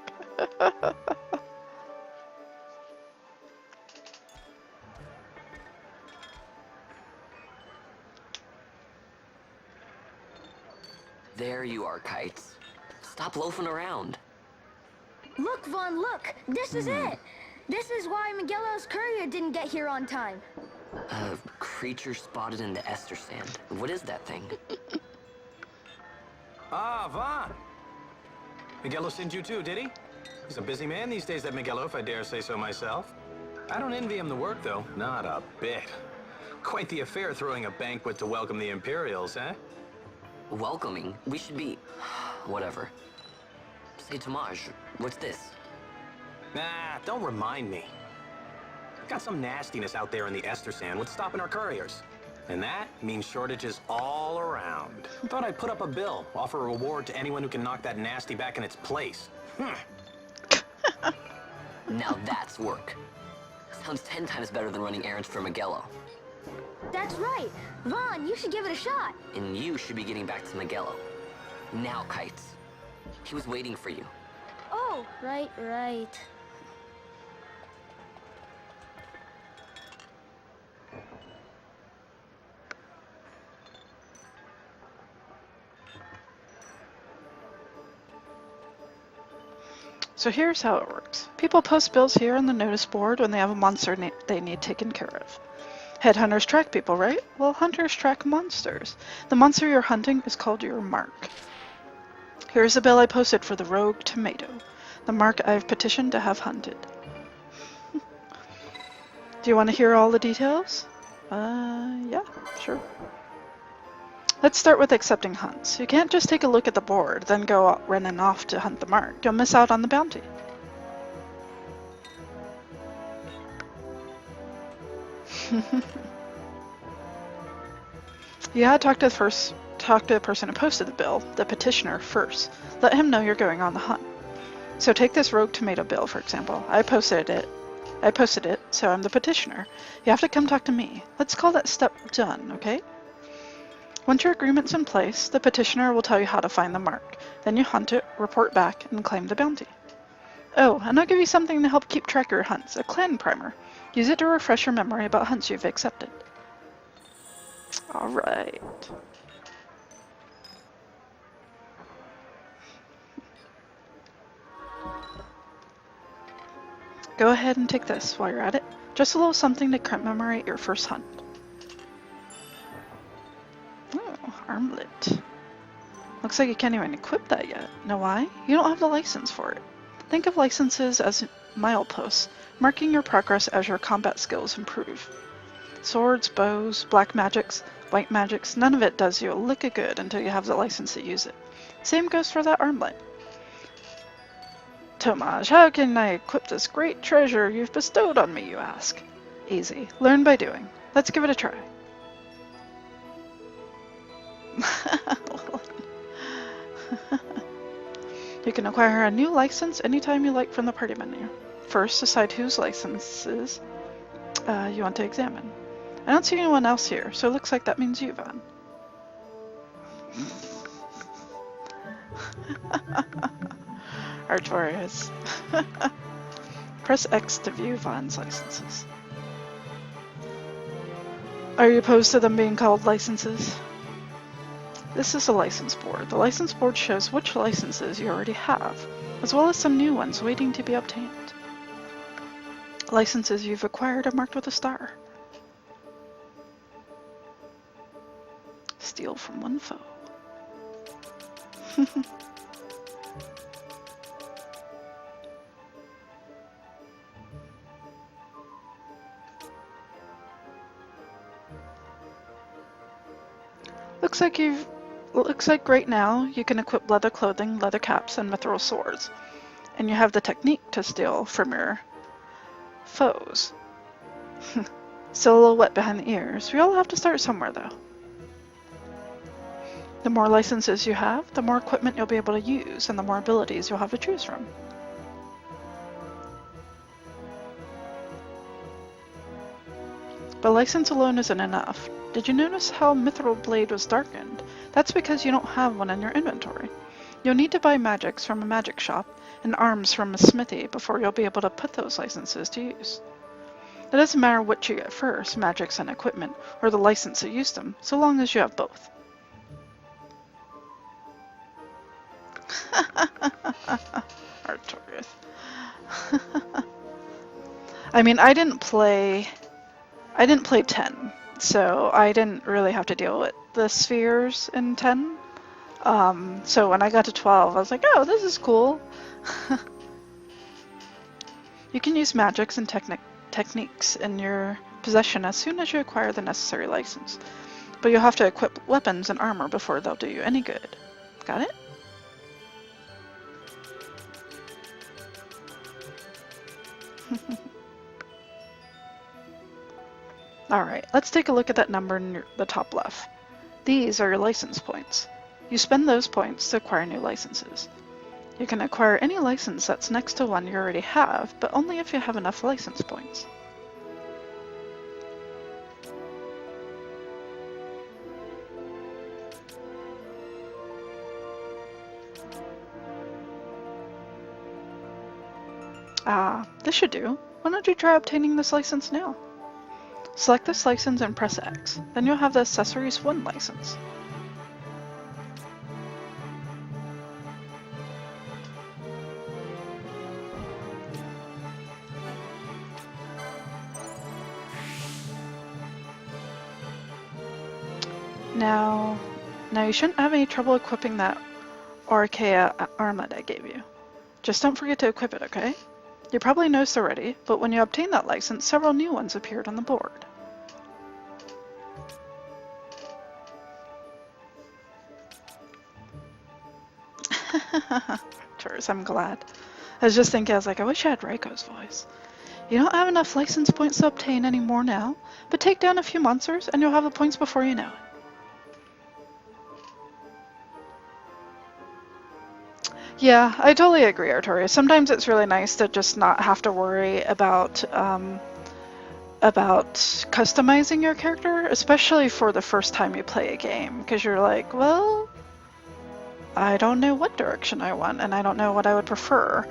There you are, Kites. Stop loafing around. Look, Vaughn, look! This is it! This is why Miguelo's courier didn't get here on time. A creature spotted in the Ester Sand. What is that thing? Ah, Vaughn! Miguelo sent you too, did he? He's a busy man these days, that Miguelo, if I dare say so myself. I don't envy him the work, though. Not a bit. Quite the affair throwing a banquet to welcome the Imperials, eh? Welcoming? We should be... whatever. Say, Tomaj, what's this? Nah, don't remind me. Got some nastiness out there in the Ester Sand. What's stopping our couriers? And that means shortages all around. Thought I'd put up a bill, offer a reward to anyone who can knock that nasty back in its place. Now that's work. Sounds 10 times better than running errands for Miguelo. That's right. Vaughn, you should give it a shot. And you should be getting back to Miguelo. Now, Kites. He was waiting for you. Oh, right. So here's how it works. People post bills here on the notice board when they have a monster they need taken care of. Headhunters track people, right? Well, hunters track monsters. The monster you're hunting is called your mark. Here's the bill I posted for the rogue tomato, the mark I've petitioned to have hunted. Do you want to hear all the details? Yeah, sure. Let's start with accepting hunts. You can't just take a look at the board, then go out running off to hunt the mark. You'll miss out on the bounty. You gotta talk to the person who posted the bill, the petitioner, first. Let him know you're going on the hunt. So take this rogue tomato bill, for example. I posted it, so I'm the petitioner. You have to come talk to me. Let's call that step done, okay? Once your agreement's in place, the petitioner will tell you how to find the mark. Then you hunt it, report back, and claim the bounty. Oh, and I'll give you something to help keep track of your hunts, a clan primer. Use it to refresh your memory about hunts you've accepted. Alright. Go ahead and take this while you're at it. Just a little something to commemorate your first hunt. Oh, armlet. Looks like you can't even equip that yet. Know why? You don't have the license for it. Think of licenses as mileposts, marking your progress as your combat skills improve. Swords, bows, black magics, white magics, none of it does you a lick of good until you have the license to use it. Same goes for that armlet. Tomaj, how can I equip this great treasure you've bestowed on me, you ask? Easy. Learn by doing. Let's give it a try. You can acquire a new license anytime you like from the party menu. First, decide whose licenses you want to examine. I don't see anyone else here, so it looks like that means you, Van. Artorias. Press X to view Van's licenses. Are you opposed to them being called licenses? This is the license board. The license board shows which licenses you already have, as well as some new ones waiting to be obtained. Licenses you've acquired are marked with a star. Steal from one foe. Looks like right now you can equip leather clothing, leather caps, and mithril swords. And you have the technique to steal from your foes. Still a little wet behind the ears. We all have to start somewhere though. The more licenses you have, the more equipment you'll be able to use, and the more abilities you'll have to choose from. But license alone isn't enough. Did you notice how Mithril Blade was darkened? That's because you don't have one in your inventory. You'll need to buy magics from a magic shop and arms from a smithy before you'll be able to put those licenses to use. It doesn't matter what you get first, magics and equipment, or the license to use them, so long as you have both. Artorias. I mean, I didn't play 10, so I didn't really have to deal with the spheres in 10. So when I got to 12, I was like, oh, this is cool. You can use magics and techniques in your possession as soon as you acquire the necessary license. But you'll have to equip weapons and armor before they'll do you any good. Got it? Alright, let's take a look at that number in the top left. These are your license points. You spend those points to acquire new licenses. You can acquire any license that's next to one you already have, but only if you have enough license points. This should do. Why don't you try obtaining this license now? Select this license and press X. Then you'll have the Accessories 1 license. Now you shouldn't have any trouble equipping that Archaea armlet I gave you. Just don't forget to equip it, okay? You probably noticed already, but when you obtained that license, several new ones appeared on the board. Tours, I'm glad. I was just thinking, I was like, I wish I had Reiko's voice. You don't have enough license points to obtain any more now, but take down a few monsters and you'll have the points before you know it. Yeah, I totally agree, Artorias. Sometimes it's really nice to just not have to worry about customizing your character, especially for the first time you play a game, because you're like, well, I don't know what direction I want, and I don't know what I would prefer.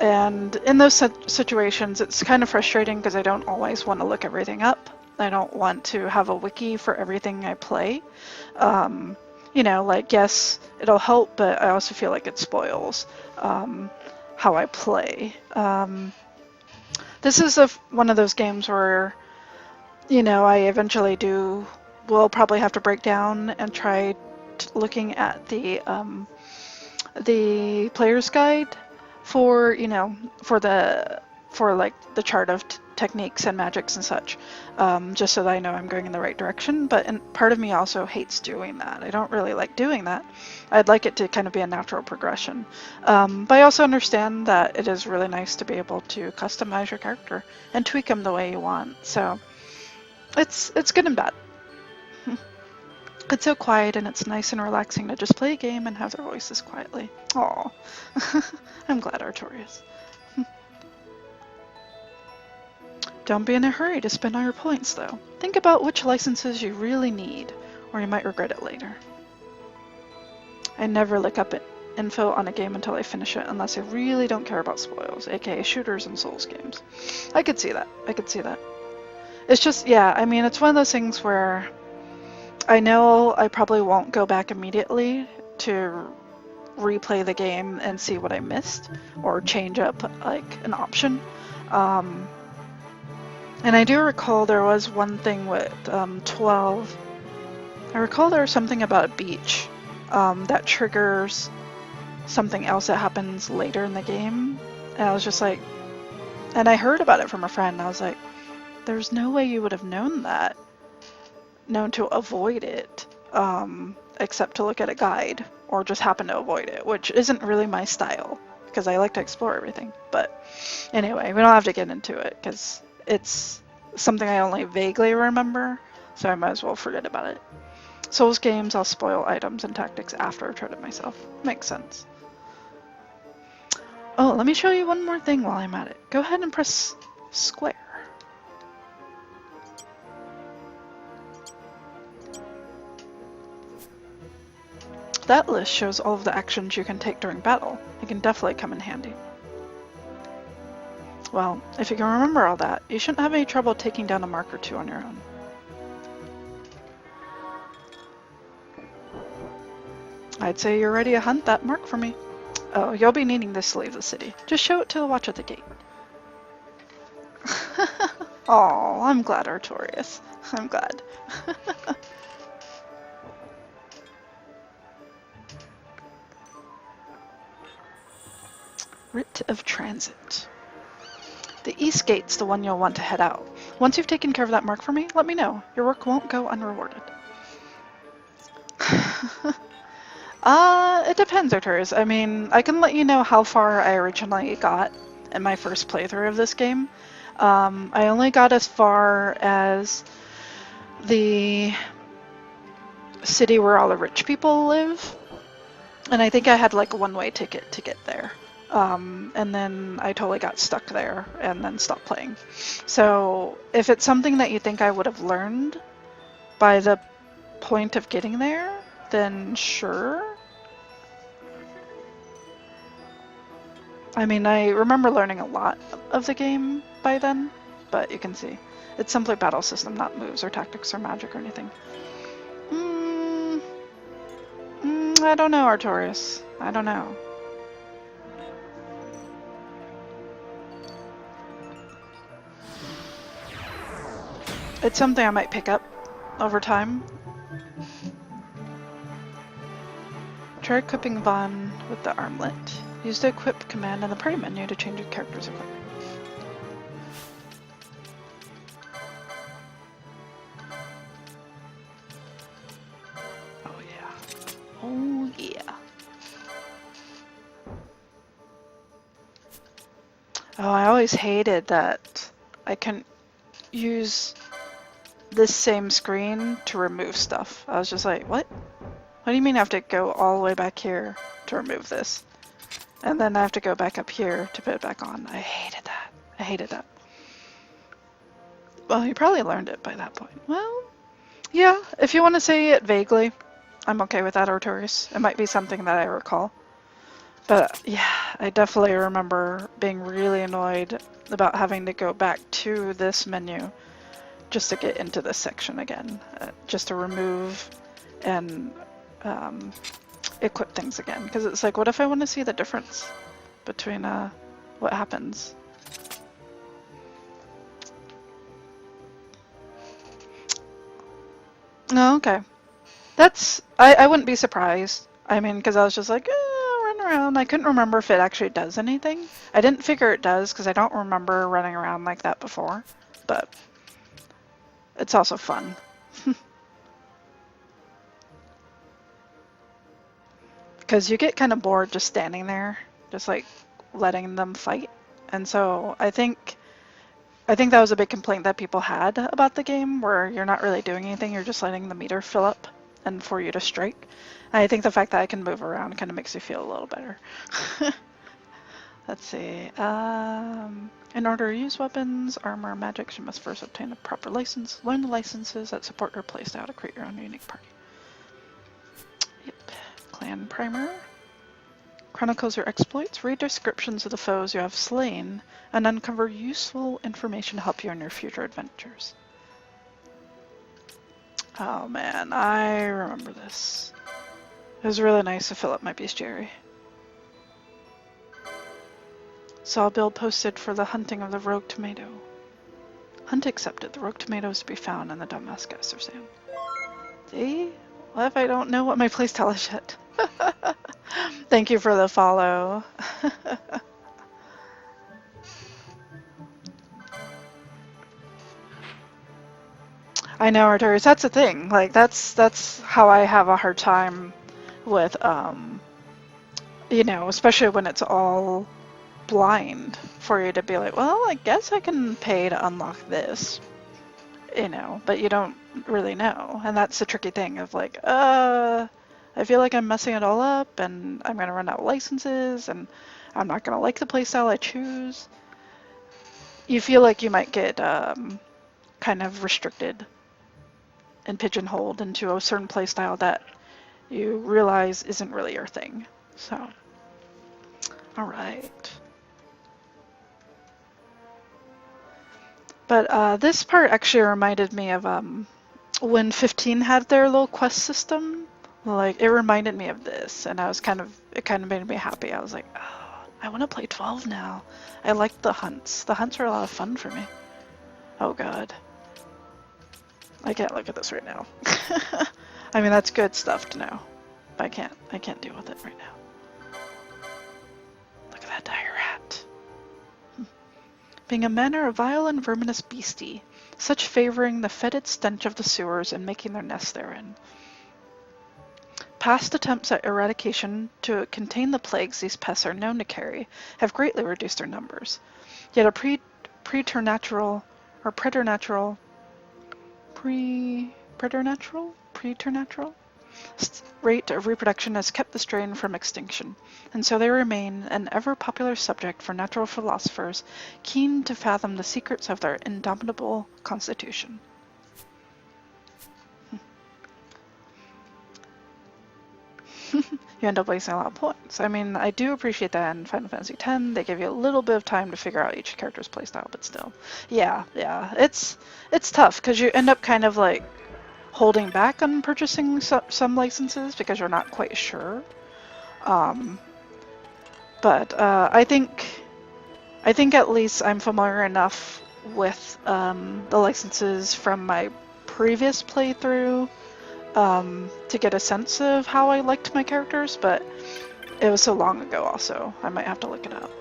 And in those situations, it's kind of frustrating because I don't always want to look everything up. I don't want to have a wiki for everything I play. You know, like, yes, it'll help, but I also feel like it spoils how I play. This is one of those games where, you know, I eventually will probably have to break down and try looking at the player's guide for, you know, for like the chart of techniques and magics and such, just so that I know I'm going in the right direction. But part of me also hates doing that. I don't really like doing that. I'd like it to kind of be a natural progression. But I also understand that it is really nice to be able to customize your character and tweak them the way you want. So it's good and bad. It's so quiet, and it's nice and relaxing to just play a game and have their voices quietly. Aw. I'm glad, Artorias. Don't be in a hurry to spend all your points, though. Think about which licenses you really need, or you might regret it later. I never look up info on a game until I finish it, unless I really don't care about spoils, aka shooters and Souls games. I could see that. I could see that. It's just, yeah, I mean, it's one of those things where I know I probably won't go back immediately to replay the game and see what I missed, or change up, like, an option. And I do recall there was one thing with 12. I recall there was something about a beach that triggers something else that happens later in the game. And I was just like, and I heard about it from a friend, and I was like, there's no way you would have known to avoid it, except to look at a guide, or just happen to avoid it, which isn't really my style, because I like to explore everything. But anyway, we don't have to get into it, because it's something I only vaguely remember, so I might as well forget about it. Souls games, I'll spoil items and tactics after I've tried it myself. Makes sense. Oh, let me show you one more thing while I'm at it. Go ahead and press square. That list shows all of the actions you can take during battle. It can definitely come in handy. Well, if you can remember all that, you shouldn't have any trouble taking down a mark or two on your own. I'd say you're ready to hunt that mark for me. Oh, you'll be needing this to leave the city. Just show it to the watch at the gate. Oh, I'm glad, Artorias. I'm glad. Writ of Transit. The east gate's the one you'll want to head out. Once you've taken care of that mark for me, let me know. Your work won't go unrewarded. It depends, Artorias. I mean, I can let you know how far I originally got in my first playthrough of this game. I only got as far as the city where all the rich people live. And I think I had like a one-way ticket to get there. And then I totally got stuck there and then stopped playing. So if it's something that you think I would have learned by the point of getting there, then sure. I mean, I remember learning a lot of the game by then, but you can see. It's simply battle system, not moves or tactics or magic or anything. I don't know, Artorias. I don't know. It's something I might pick up over time. Try equipping Vaughn with the armlet. Use the equip command in the party menu to change your character's equipment. Oh yeah. Oh yeah. Oh, I always hated that I couldn't use this same screen to remove stuff. I was just like, what? What do you mean I have to go all the way back here to remove this? And then I have to go back up here to put it back on. I hated that. I hated that. Well, you probably learned it by that point. Well, yeah, if you want to say it vaguely, I'm okay with that, Artorias. It might be something that I recall. But yeah, I definitely remember being really annoyed about having to go back to this menu just to get into this section again. Just to remove and equip things again. Because it's like, what if I want to see the difference between what happens? Oh, okay. That's... I wouldn't be surprised. I mean, because I was just like, run around. I couldn't remember if it actually does anything. I didn't figure it does, because I don't remember running around like that before. But it's also fun. Because you get kind of bored just standing there, just like letting them fight. And so I think that was a big complaint that people had about the game, where you're not really doing anything, you're just letting the meter fill up and for you to strike. And I think the fact that I can move around kind of makes you feel a little better. Let's see. In order to use weapons, armor, or magic, you must first obtain a proper license. Learn the licenses that support your playstyle to create your own unique party. Yep. Clan Primer. Chronicles your exploits, read descriptions of the foes you have slain, and uncover useful information to help you in your future adventures. Oh man, I remember this. It was really nice to fill up my bestiary. Saw a bill posted for the hunting of the rogue tomato. Hunt accepted. The rogue tomato is to be found in the Damascus or Sam. See? What if I don't know what my playstyle is yet? Thank you for the follow. I know, Artorias, that's the thing. Like, that's how I have a hard time with, you know, especially when it's all blind for you to be like, well, I guess I can pay to unlock this, you know, but you don't really know. And that's the tricky thing of like, I feel like I'm messing it all up and I'm going to run out of licenses and I'm not going to like the playstyle I choose. You feel like you might get kind of restricted and pigeonholed into a certain playstyle that you realize isn't really your thing. So, alright. But this part actually reminded me of when 15 had their little quest system. Like, it reminded me of this, and I was it kind of made me happy. I was like, oh, I want to play 12 now. I liked the hunts. The hunts were a lot of fun for me. Oh god. I can't look at this right now. I mean, that's good stuff to know. But I can't deal with it right now. Look at that dire rat. Being a man are a vile and verminous beastie, such favoring the fetid stench of the sewers and making their nests therein. Past attempts at eradication to contain the plagues these pests are known to carry have greatly reduced their numbers. Yet a preternatural rate of reproduction has kept the strain from extinction, and so they remain an ever-popular subject for natural philosophers keen to fathom the secrets of their indomitable constitution. You end up wasting a lot of points. I mean, I do appreciate that in Final Fantasy X. They give you a little bit of time to figure out each character's playstyle, but still. Yeah, it's tough, because you end up kind of like holding back on purchasing some licenses because you're not quite sure. But I think at least I'm familiar enough with the licenses from my previous playthrough to get a sense of how I liked my characters, but it was so long ago also. I might have to look it up.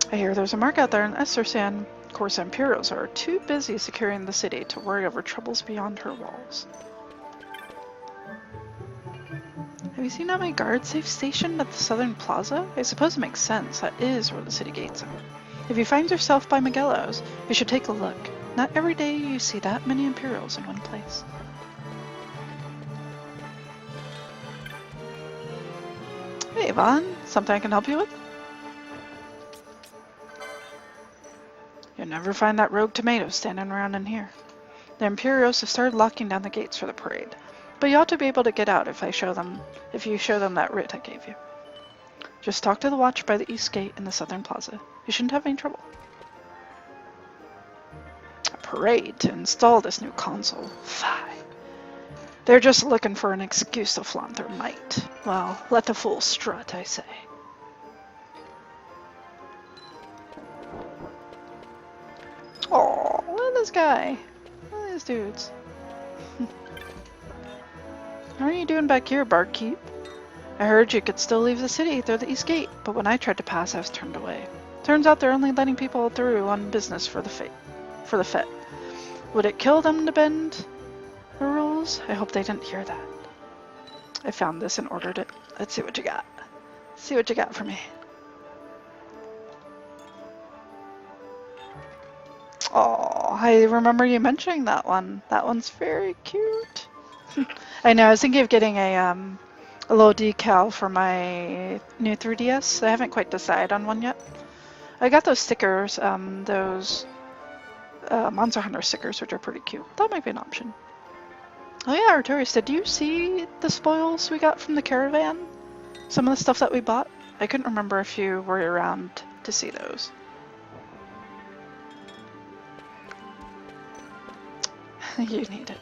I hear there's a mark out there in Estersan. Of course, Imperials are too busy securing the city to worry over troubles beyond her walls. Have you seen how many guards they've stationed at the southern plaza? I suppose it makes sense. That is where the city gates are. If you find yourself by Miguelos, you should take a look. Not every day you see that many Imperials in one place. Hey, Vaughn. Something I can help you with? You'll never find that rogue tomato standing around in here. The Imperials have started locking down the gates for the parade, but you ought to be able to get out if you show them that writ I gave you. Just talk to the watch by the east gate in the southern plaza. You shouldn't have any trouble. A parade to install this new console. Fie. They're just looking for an excuse to flaunt their might. Well, let the fools strut, I say. Oh, look at this guy. Look at these dudes. What are you doing back here, barkeep? I heard you could still leave the city through the east gate, but when I tried to pass, I was turned away. Turns out they're only letting people through on business for the fete. Would it kill them to bend the rules? I hope they didn't hear that. I found this and ordered it. Let's see what you got. See what you got for me. Oh, I remember you mentioning that one. That one's very cute. I know, I was thinking of getting a little decal for my new 3DS. I haven't quite decided on one yet. I got those stickers, those Monster Hunter stickers, which are pretty cute. That might be an option. Oh yeah, Artorias, did you see the spoils we got from the caravan? Some of the stuff that we bought? I couldn't remember if you were around to see those. You need it.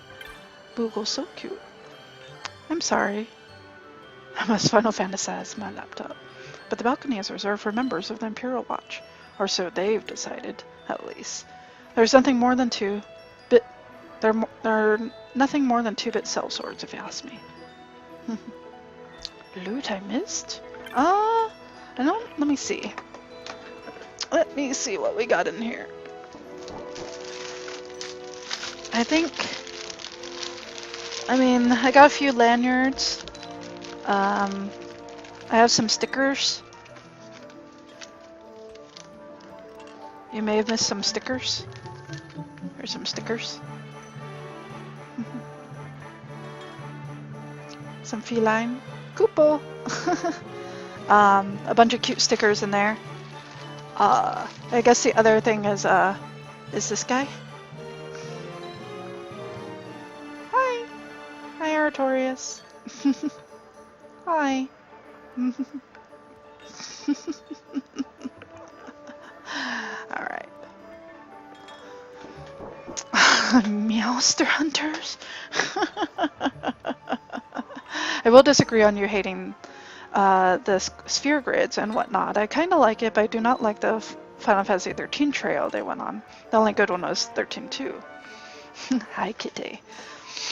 Boogle's so cute. I'm sorry. I must Final Fantasize my laptop. But the balcony is reserved for members of the Imperial Watch. Or so they've decided, at least. There's nothing more than two-bit... They're nothing more than 2-bit sellswords, if you ask me. Loot I missed? I don't... Let me see. Let me see what we got in here. I think... I mean, I got a few lanyards. I have some stickers. You may have missed some stickers. Here's some stickers. Some feline. Kupo! A bunch of cute stickers in there. I guess the other thing is this guy. Hi! Hi, Artorias. Hi. Alright. Meowster hunters? I will disagree on you hating the sphere grids and whatnot. I kind of like it, but I do not like the Final Fantasy 13 trail they went on. The only good one was 13-2. Hi, Kitty.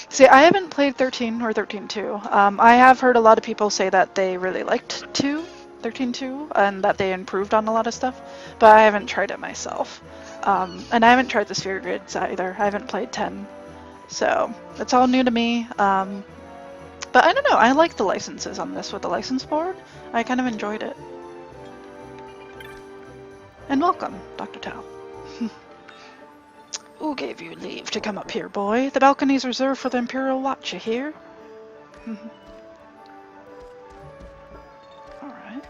See, I haven't played 13 or 13-2. I have heard a lot of people say that they really liked 13-2, and that they improved on a lot of stuff, but I haven't tried it myself. And I haven't tried the sphere grids either. I haven't played 10. So, it's all new to me. But I don't know, I like the licenses on this with the license board. I kind of enjoyed it. And welcome, Dr. Tao. Who gave you leave to come up here, boy? The balcony's reserved for the Imperial Watch, you hear? Alright.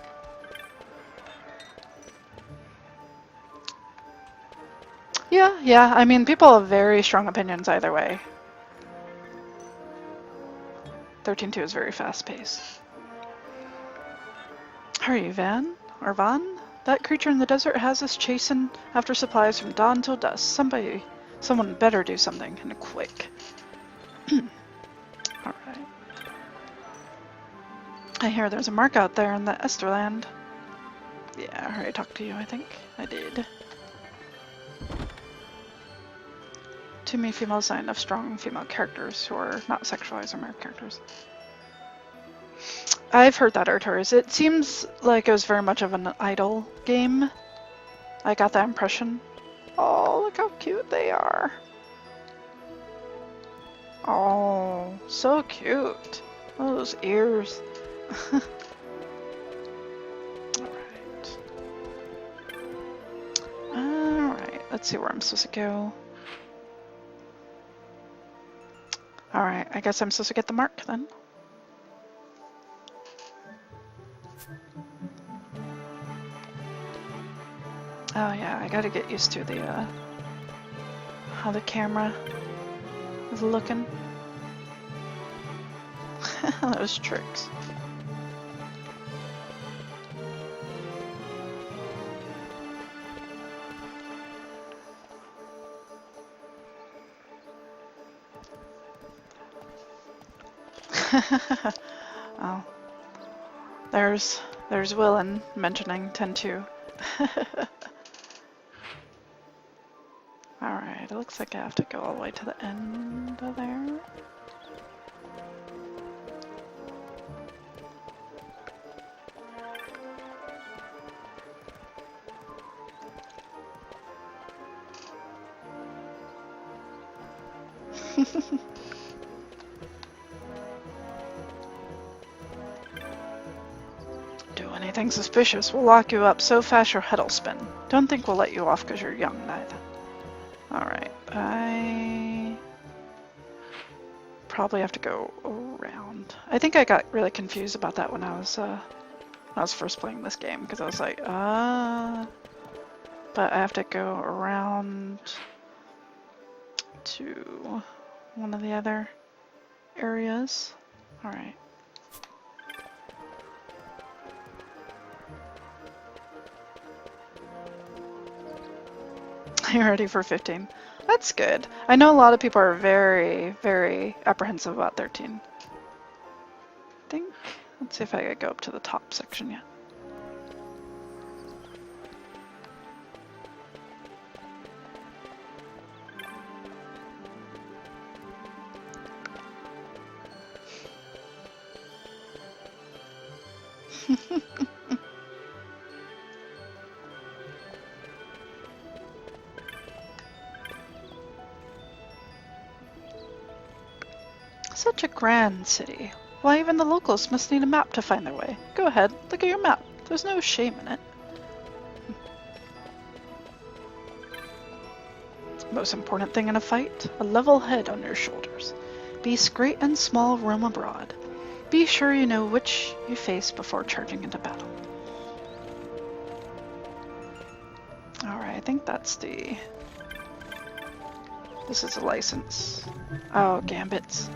Yeah, I mean, people have very strong opinions either way. 13-2 is very fast-paced. Hurry, Van. Or Van? That creature in the desert has us chasing after supplies from dawn till dusk. Someone better do something, and quick. Alright. I hear there's a mark out there in the Esterland. Yeah, I already talked to you, I think. I did. Too many females sign enough strong female characters who are not sexualized or male characters. I've heard that, Artorias. It seems like it was very much of an idle game. I got that impression. Oh, look how cute they are. Oh, so cute. Oh, those ears. Alright, let's see where I'm supposed to go. Alright, I guess I'm supposed to get the mark then. Oh yeah, I gotta get used to the how the camera is looking. Those tricks. Oh, there's Willen mentioning 10-2. Alright, it looks like I have to go all the way to the end of there. Do anything suspicious, we'll lock you up so fast your head'll spin. Don't think we'll let you off because you're young, neither. Alright, I probably have to go around. I think I got really confused about that when I was first playing this game, because I was like, but I have to go around to one of the other areas. Alright. You're ready for 15. That's good. I know a lot of people are very, very apprehensive about 13. I think. Let's see if I could go up to the top section yet. Such a grand city. Why, even the locals must need a map to find their way. Go ahead, look at your map. There's no shame in it. Most important thing in a fight, a level head on your shoulders. Beasts great and small roam abroad. Be sure you know which you face before charging into battle. Alright, I think that's the... This is a license. Oh, gambits.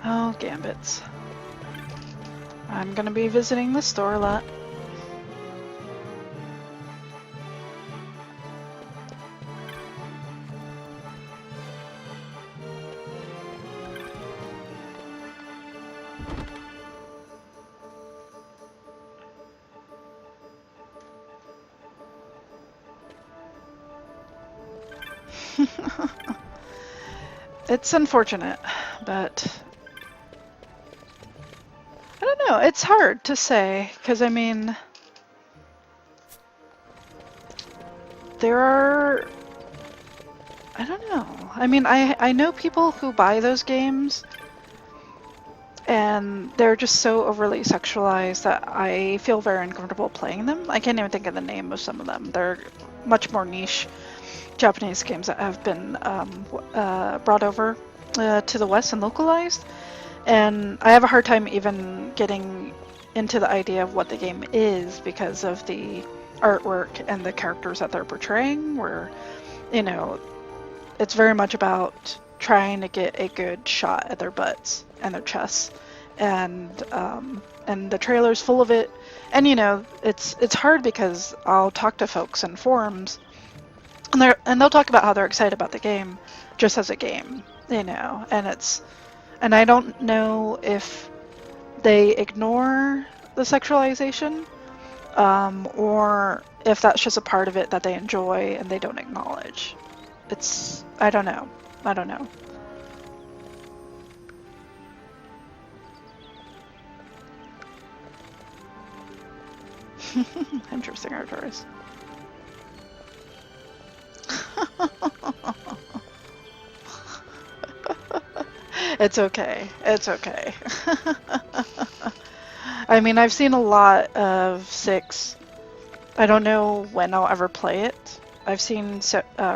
Oh, gambits. I'm gonna be visiting the store a lot. It's unfortunate, but I don't know, it's hard to say, because I mean, there are, I don't know, I mean, I know people who buy those games and they're just so overly sexualized that I feel very uncomfortable playing them. I can't even think of the name of some of them. They're much more niche Japanese games that have been brought over to the West and localized, and I have a hard time even getting into the idea of what the game is because of the artwork and the characters that they're portraying, where, you know, it's very much about trying to get a good shot at their butts and their chests, and the trailer's full of it, and you know, it's hard because I'll talk to folks in forums and they'll talk about how they're excited about the game just as a game, you know, and I don't know if they ignore the sexualization or if that's just a part of it that they enjoy and they don't acknowledge. I don't know. Interesting Artoris. It's okay. It's okay. I mean, I've seen a lot of 6. I don't know when I'll ever play it. I've seen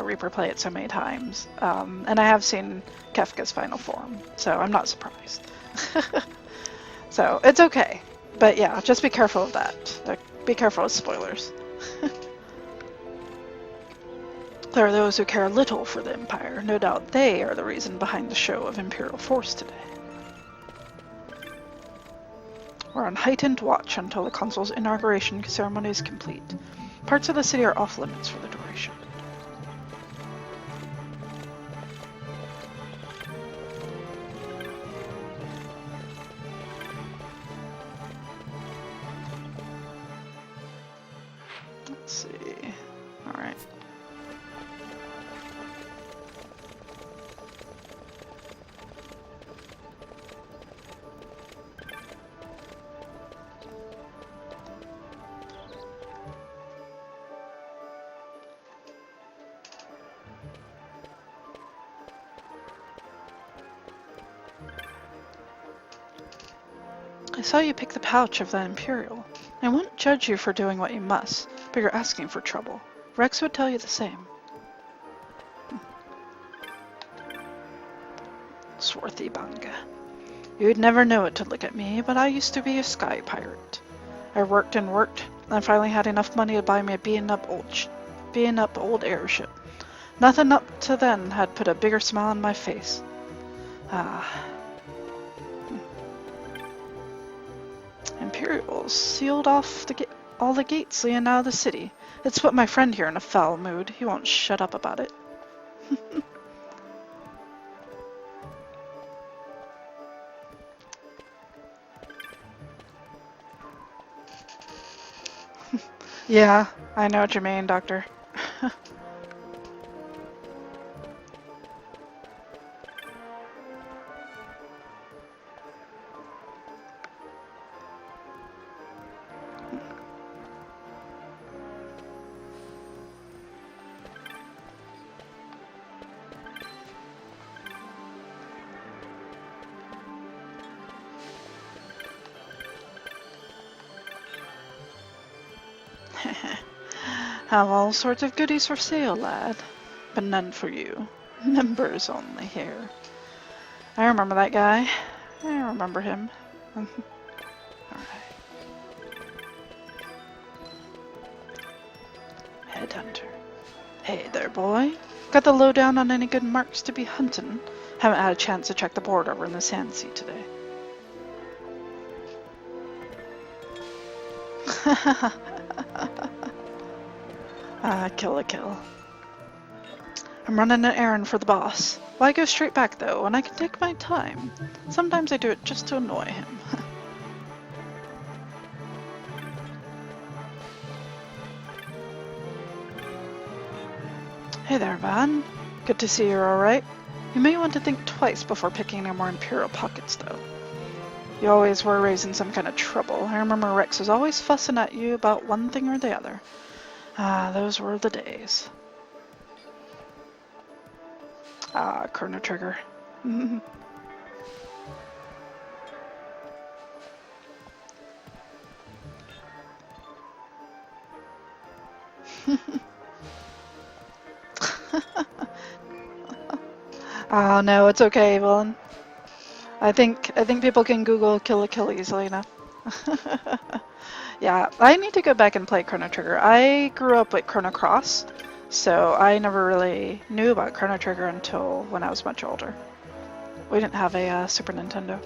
Reaper play it so many times. And I have seen Kefka's final form, so I'm not surprised. So, it's okay. But yeah, just be careful of that. Be careful with spoilers. There are those who care little for the Empire. No doubt they are the reason behind the show of Imperial force today. We're on heightened watch until the Consul's inauguration ceremony is complete. Parts of the city are off limits for the duration. Let's see. Alright. I saw you pick the pouch of the Imperial. I wouldn't judge you for doing what you must, but you're asking for trouble. Rex would tell you the same. Swarthy Banga. You'd never know it to look at me, but I used to be a sky pirate. I worked and worked, and finally had enough money to buy me a beaten-up old airship. Nothing up to then had put a bigger smile on my face. Imperials sealed off all the gates leading out of the city. It's put my friend here in a foul mood. He won't shut up about it. Yeah, I know what you mean, Doctor. Have all sorts of goodies for sale, lad, but none for you. Members only here. I remember that guy. I remember him. Alright. Headhunter. Hey there, boy. Got the lowdown on any good marks to be hunting? Haven't had a chance to check the board over in the Sand Sea today. Kill a kill. I'm running an errand for the boss. Why go straight back though, when I can take my time? Sometimes I do it just to annoy him. Hey there, Van. Good to see you're alright. You may want to think twice before picking any more Imperial pockets though. You always were raising some kind of trouble. I remember Rex was always fussing at you about one thing or the other. Those were the days. Chrono Trigger. Oh no, it's okay, Evelyn. I think people can Google Kill a Kill easily enough. Yeah, I need to go back and play Chrono Trigger. I grew up with Chrono Cross, so I never really knew about Chrono Trigger until when I was much older. We didn't have a Super Nintendo.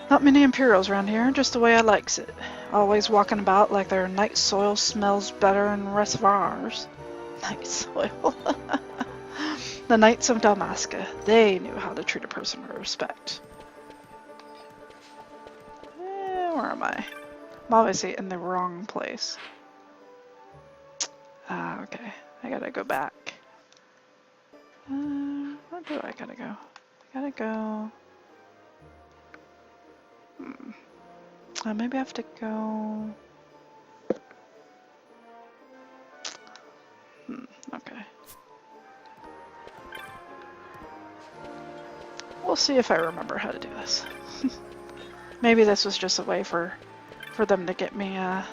Not many Imperials around here, just the way I likes it. Always walking about like their night soil smells better than the rest of ours. Night soil. The Knights of Dalmasca, they knew how to treat a person with respect. Where am I? I'm obviously in the wrong place. Okay. I gotta go back. Where do I gotta go? I gotta go... maybe I have to go... Okay. We'll see if I remember how to do this. Maybe this was just a way for them to get me to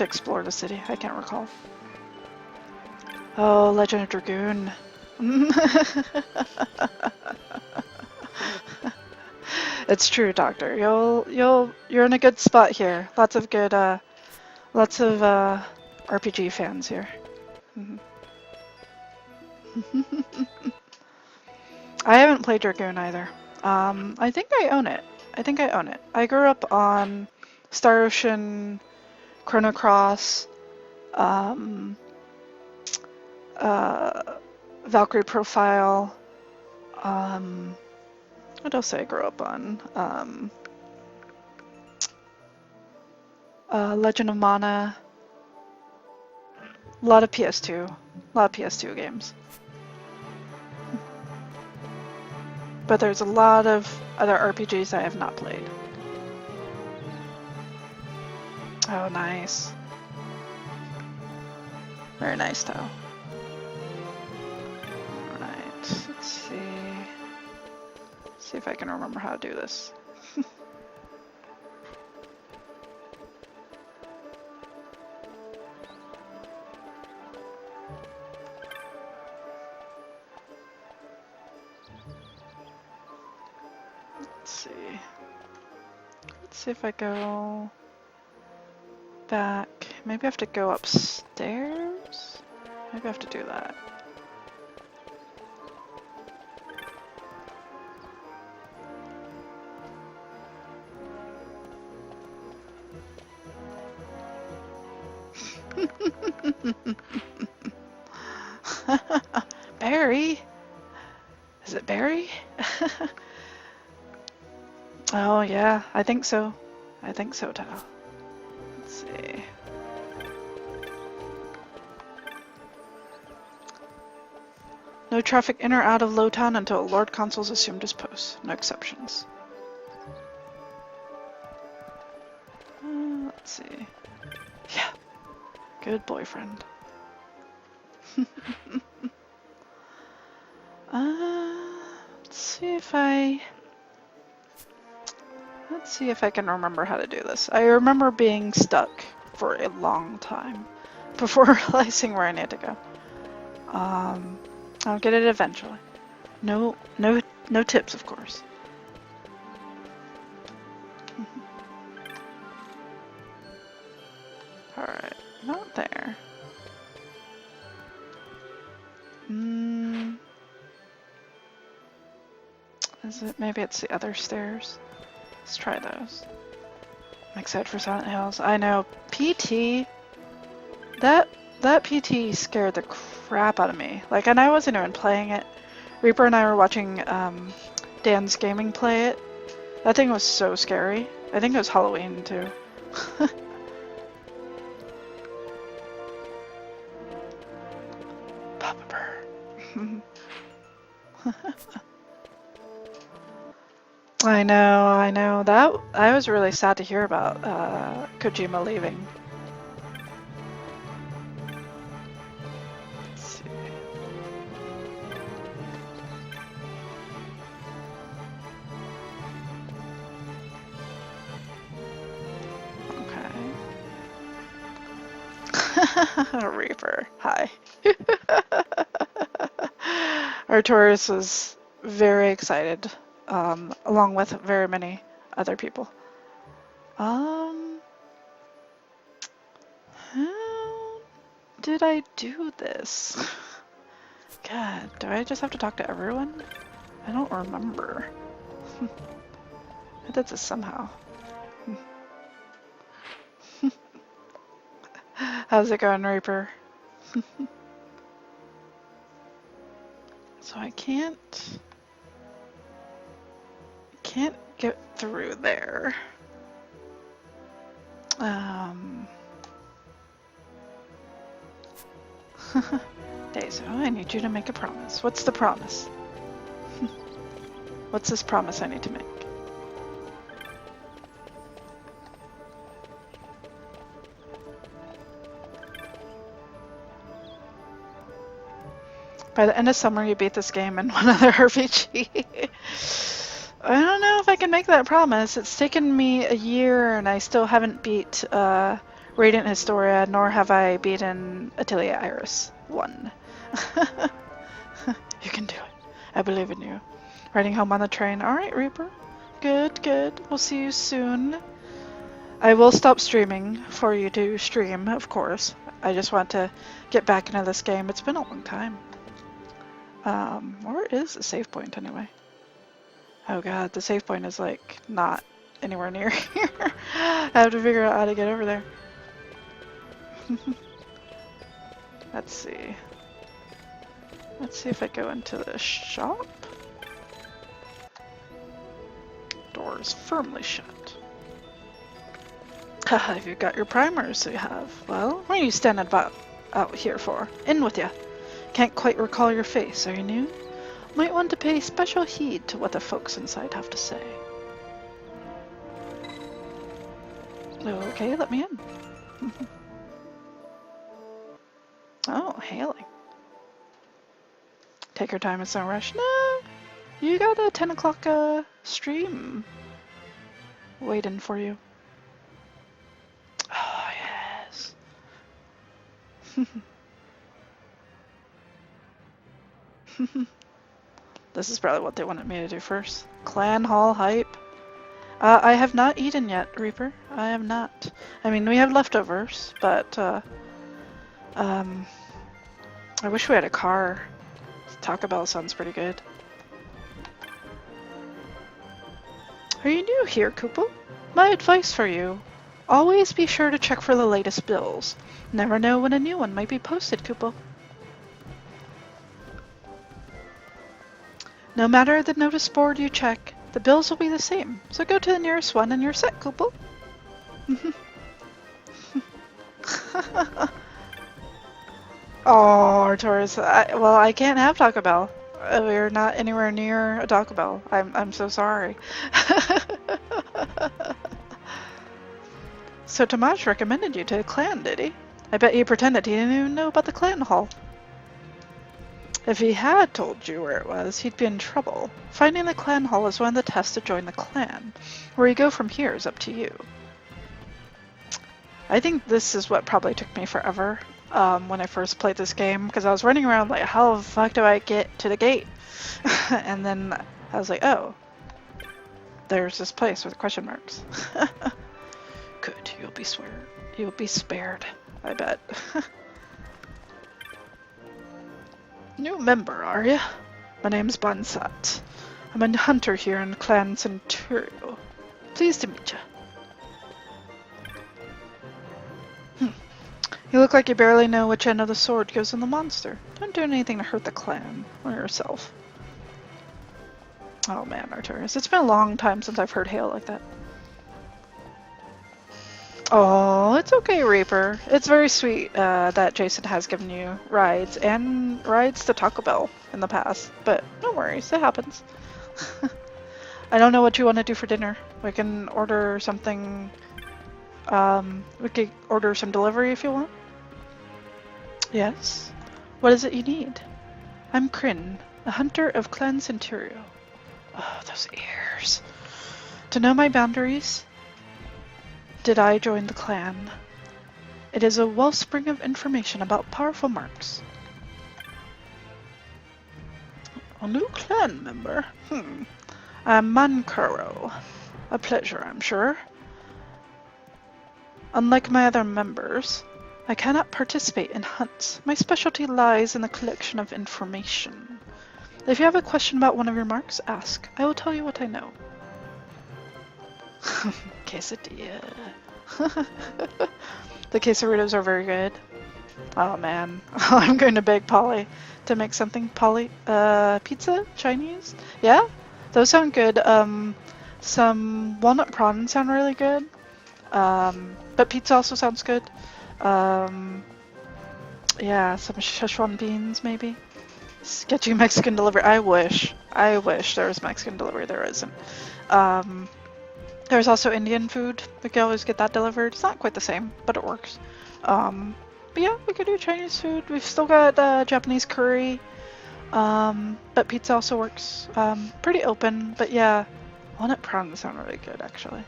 explore the city. I can't recall. Oh, Legend of Dragoon. It's true, Doctor. You're in a good spot here. Lots of good RPG fans here. I haven't played Dragoon either. I think I own it. I grew up on Star Ocean, Chrono Cross, Valkyrie Profile. What else did I grow up on? Legend of Mana. A lot of PS2. A lot of PS2 games. But there's a lot of other RPGs I have not played. Oh, nice. Very nice, though. Alright, let's see. See if I can remember how to do this. Let's see if I go back. Maybe I have to go upstairs? Maybe I have to do that. Barry? Is it Barry? Oh yeah, I think so. I think so, Tao. Let's see. No traffic in or out of Lowtown until Lord Consul's assumed his post. No exceptions. Let's see. Yeah. Good boyfriend. Let's see if I can remember how to do this. I remember being stuck for a long time before realizing where I need to go. I'll get it eventually. No tips, of course. Alright, not there. Is it? Maybe it's the other stairs. Let's try those. I'm excited for Silent Hills. I know. PT. That PT scared the crap out of me. Like, and I wasn't even playing it. Reaper and I were watching Dan's Gaming play it. That thing was so scary. I think it was Halloween too. Papa Burr. I know. That I was really sad to hear about Kojima leaving. Let's see. Okay. Reaper, hi. Artorias was very excited. Along with very many other people. How did I do this? God, do I just have to talk to everyone? I don't remember. I did this somehow. How's it going, Reaper? So I can't get through there. Daiso, I need you to make a promise. What's the promise? What's this promise I need to make? By the end of summer, you beat this game in one other RPG. I don't know if I can make that promise. It's taken me a year and I still haven't beat Radiant Historia, nor have I beaten Atelier Iris 1. You can do it. I believe in you. Riding home on the train. Alright, Reaper. Good. We'll see you soon. I will stop streaming for you to stream, of course. I just want to get back into this game. It's been a long time. Where is the save point anyway? Oh god, the save point is like not anywhere near here. I have to figure out how to get over there. Let's see. Let's see if I go into the shop. Doors firmly shut. Haha, if you've got your primers, so you have. Well, what are you standing about out here for? In with ya. Can't quite recall your face, are you new? Might want to pay special heed to what the folks inside have to say. Okay, let me in. Oh, hailing. Take your time, it's no rush. No, you got a 10 o'clock stream waiting for you. Oh, yes. This is probably what they wanted me to do first. Clan Hall hype. I have not eaten yet, Reaper. I have not. I mean, we have leftovers, but I wish we had a car. Taco Bell sounds pretty good. Are you new here, Koopo? My advice for you. Always be sure to check for the latest bills. Never know when a new one might be posted, Koopo. No matter the notice board you check, the bills will be the same. So go to the nearest one and you're set, Koopo. Oh, Arturus. Well, I can't have Taco Bell. We're not anywhere near a Taco Bell. I'm so sorry. So Tomash recommended you to a clan, did he? I bet he pretended he didn't even know about the clan hall. If he had told you where it was, he'd be in trouble. Finding the clan hall is one of the tests to join the clan. Where you go from here is up to you. I think this is what probably took me forever when I first played this game, because I was running around like, how the fuck do I get to the gate? And then I was like, oh, there's this place with question marks. Good, you'll be spared, I bet. New member, are ya? My name's Bansat. I'm a hunter here in Clan Centurio. Pleased to meet ya. You look like you barely know which end of the sword goes in the monster. Don't do anything to hurt the clan or yourself. Oh man, Arturus, it's been a long time since I've heard hail like that. Oh, it's okay, Reaper. It's very sweet that Jason has given you rides and rides to Taco Bell in the past, but no worries, it happens. I don't know what you want to do for dinner. We can order something. We could order some delivery if you want. Yes? What is it you need? I'm Kryn, a hunter of Clan Centurio. Oh, those ears. To know my boundaries, did I join the clan? It is a wellspring of information about powerful marks. A new clan member? I'm Mankuro. A pleasure, I'm sure. Unlike my other members, I cannot participate in hunts. My specialty lies in the collection of information. If you have a question about one of your marks, ask. I will tell you what I know. Quesadilla. The quesadillas are very good. Oh man, I'm going to beg Polly to make something. Polly, pizza? Chinese? Yeah? Those sound good. Some walnut prawns sound really good. But pizza also sounds good. Yeah, some Szechuan beans maybe. Get you Mexican delivery. I wish there was Mexican delivery. There isn't. There's also Indian food. We can always get that delivered. It's not quite the same, but it works. But yeah, we could do Chinese food. We've still got Japanese curry. But pizza also works. Pretty open, but yeah, walnut prawns sound really good actually.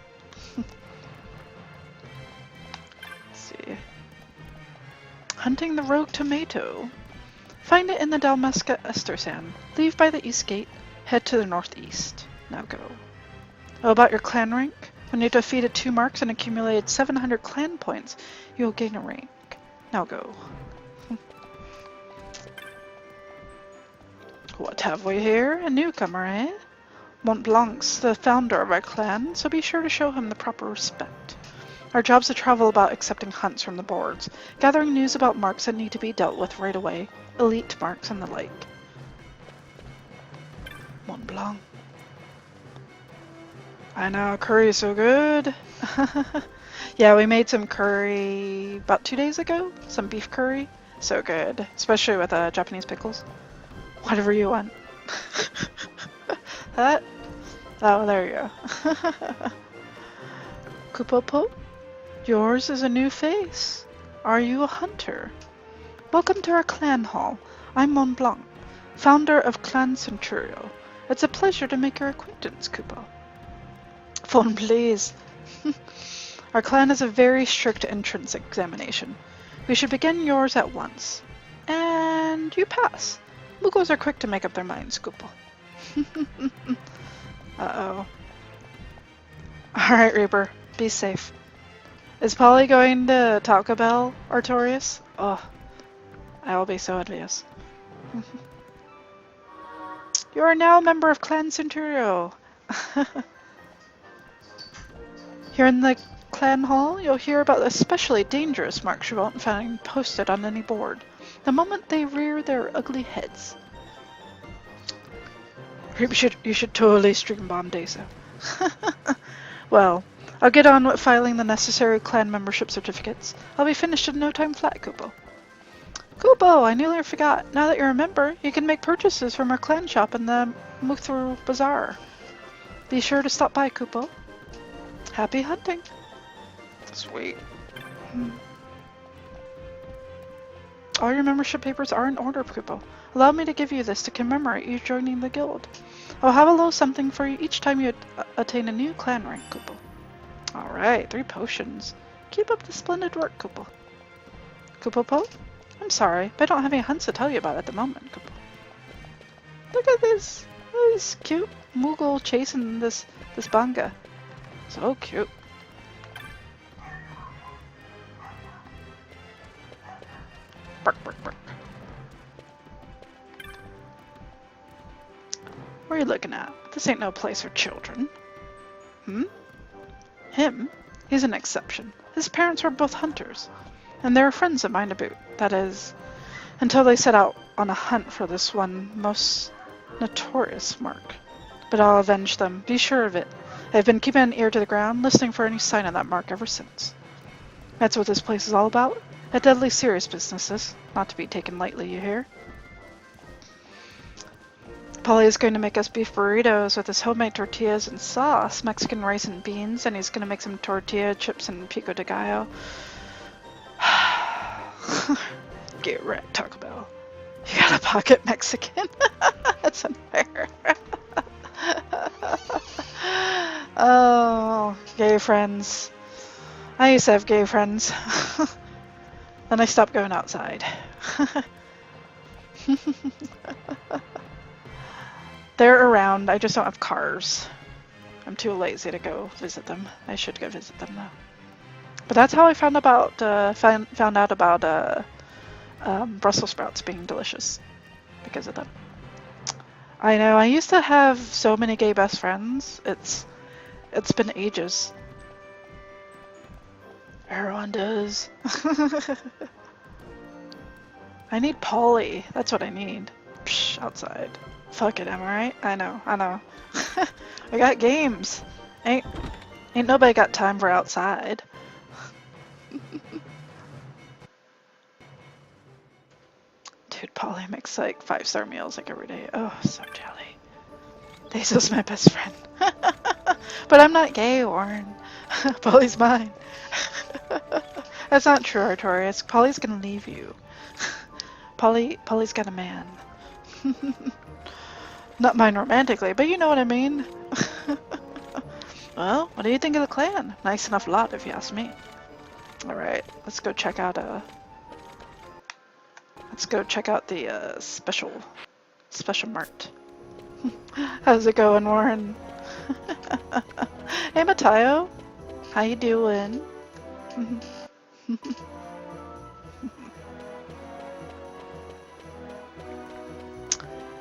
See. Hunting the rogue tomato. Find it in the Dalmasca Estersan. Leave by the east gate. Head to the northeast. Now go. Oh, about your clan rank? When you defeated 2 marks and accumulated 700 clan points, you will gain a rank. Now go. What have we here? A newcomer, eh? Mont Blanc's the founder of our clan, so be sure to show him the proper respect. Our job's to travel about accepting hunts from the boards, gathering news about marks that need to be dealt with right away, elite marks and the like. Mont Blanc. I know, curry is so good. Yeah, we made some curry about 2 days ago. Some beef curry. So good. Especially with Japanese pickles. Whatever you want. That? Oh, there you go. Kupopo? Yours is a new face. Are you a hunter? Welcome to our clan hall. I'm Mont Blanc, founder of Clan Centurio. It's a pleasure to make your acquaintance, Kupo. Phone, please. Our clan has a very strict entrance examination. We should begin yours at once. And you pass. Mugos are quick to make up their minds, Kupo. Uh-oh. Alright, Reaper. Be safe. Is Polly going to Taco Bell, Artorias? Oh, I will be so envious. You are now a member of Clan Centurio. Here in the clan hall, you'll hear about especially dangerous marks you won't find posted on any board, the moment they rear their ugly heads. You should totally stream bomb Desa. Well, I'll get on with filing the necessary clan membership certificates. I'll be finished in no time flat, Kupo. Kupo, I nearly forgot. Now that you're a member, you can make purchases from our clan shop in the Muthru Bazaar. Be sure to stop by, Kupo. Happy hunting. Sweet. All your membership papers are in order, Kupo. Allow me to give you this to commemorate you joining the guild. I'll have a little something for you each time you attain a new clan rank, Kupo. Alright, 3 potions. Keep up the splendid work, Kupo. Kupo-po? I'm sorry, but I don't have any hunts to tell you about at the moment, Kupo. Look at this cute Moogle chasing this banga. So cute. Bark, bark, bark. What are you looking at? This ain't no place for children. Him? He's an exception. His parents were both hunters. And they were friends of mine to boot. That is, until they set out on a hunt for this one most notorious mark. But I'll avenge them, be sure of it. I've been keeping an ear to the ground, listening for any sign of that mark ever since. That's what this place is all about. A deadly serious business, this. Not to be taken lightly, you hear? Polly is going to make us beef burritos with his homemade tortillas and sauce, Mexican rice and beans, and he's going to make some tortilla chips and pico de gallo. Get wrecked, Taco Bell. You got a pocket Mexican? That's unfair. Oh, gay friends. I used to have gay friends. Then I stopped going outside. They're around, I just don't have cars. I'm too lazy to go visit them. I should go visit them though. But that's how I found out about Brussels sprouts being delicious. Because of them. I know, I used to have so many gay best friends. It's been ages. Everyone does. I need Polly. That's what I need. Psh, outside. Fuck it, am I right? I know. I got games. Ain't nobody got time for outside. Dude, Polly makes like 5-star meals like every day. Oh, so jelly. Daisyl's my best friend. But I'm not gay, Warren. Polly's mine. That's not true, Artorias. Polly's gonna leave you. Polly's got a man. Not mine romantically, but you know what I mean. Well, what do you think of the clan? Nice enough lot, if you ask me. Alright, let's go check out the special mart. How's it going, Warren? Hey, Matayo. How you doing?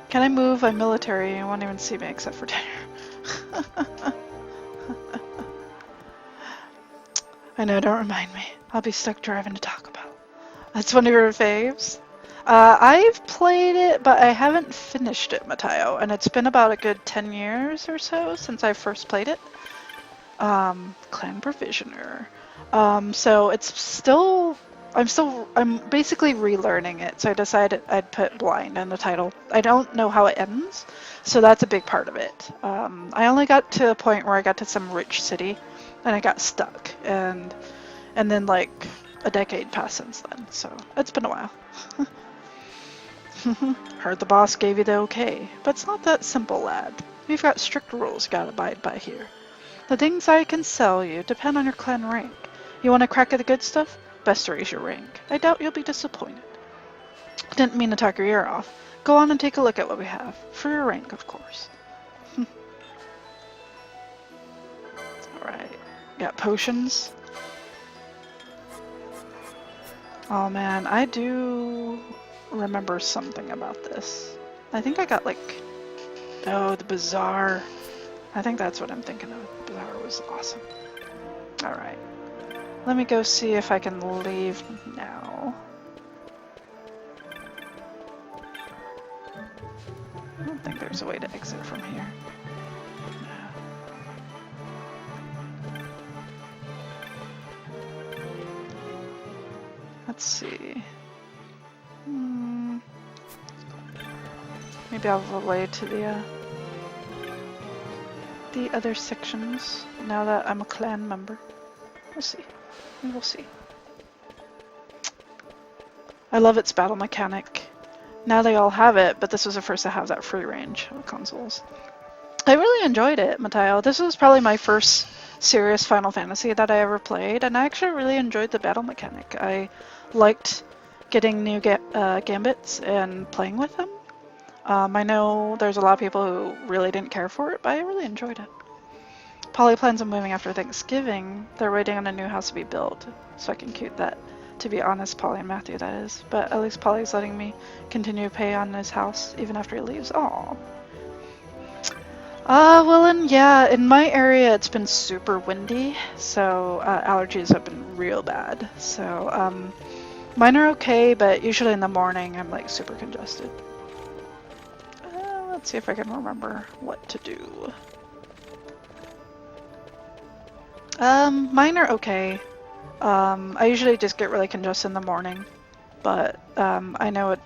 Can I move? I'm military. You won't even see me except for dinner. I know, don't remind me. I'll be stuck driving to Taco Bell. That's one of your faves? I've played it, but I haven't finished it, Mateo, and it's been about a good 10 years or so since I first played it. Clan Provisioner. So it's still, I'm basically relearning it, so I decided I'd put blind in the title. I don't know how it ends, so that's a big part of it. I only got to a point where I got to some rich city, and I got stuck, and then like a decade passed since then, so it's been a while. Heard the boss gave you the okay, but it's not that simple, lad. We've got strict rules you gotta abide by here. The things I can sell you depend on your clan rank. You want a crack at the good stuff? Best to raise your rank. I doubt you'll be disappointed. Didn't mean to talk your ear off. Go on and take a look at what we have. For your rank, of course. Alright. Got potions. Oh man, I do remember something about this. I think I got like... Oh, the bazaar. I think that's what I'm thinking of. The bazaar was awesome. Alright. Let me go see if I can leave now. I don't think there's a way to exit from here. Let's see. Maybe I'll have a way to the other sections now that I'm a clan member. We'll see. We will see. I love its battle mechanic. Now they all have it, but this was the first to have that free range of consoles. I really enjoyed it, Mateo. This was probably my first serious Final Fantasy that I ever played, and I actually really enjoyed the battle mechanic. I liked getting new gambits and playing with them. I know there's a lot of people who really didn't care for it, but I really enjoyed it. Polly plans on moving after Thanksgiving. They're waiting on a new house to be built, so I can keep that. To be honest, Polly and Matthew, that is. But at least Polly's letting me continue to pay on his house even after he leaves. Aww. Well, and yeah, in my area it's been super windy, so allergies have been real bad. So mine are okay, but usually in the morning I'm like super congested. Let's see if I can remember what to do. Mine are okay. I usually just get really congested in the morning, but I know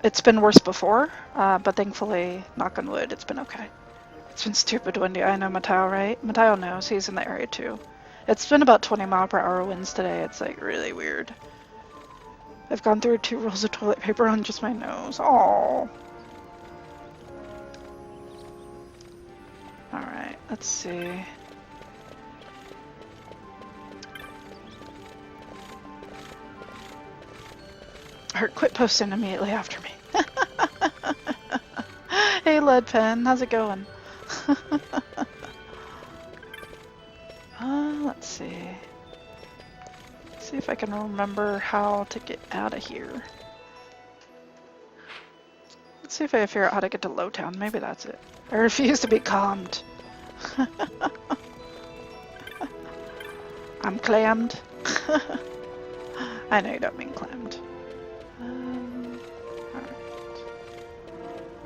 it's been worse before, but thankfully, knock on wood, it's been okay. It's been stupid windy. I know Mateo, right? Mateo knows, he's in the area too. It's been about 20-mile-per-hour winds today. It's like really weird. I've gone through 2 rolls of toilet paper on just my nose. Aww. Alright, let's see. Or quit posting immediately after me. Hey Lead Pen, how's it going? Let's see. See if I can remember how to get out of here. Let's see if I figure out how to get to Lowtown. Maybe that's it. I refuse to be calmed. I'm clammed. I know you don't mean clammed. Alright.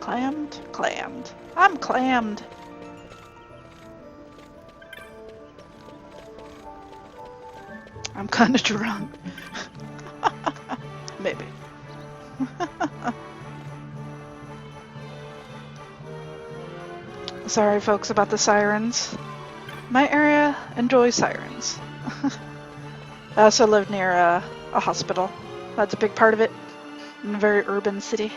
Clammed? Clammed. I'm clammed. I'm kinda drunk. Maybe. Sorry folks about the sirens. My area enjoys sirens. I also live near a hospital. That's a big part of it. In a very urban city.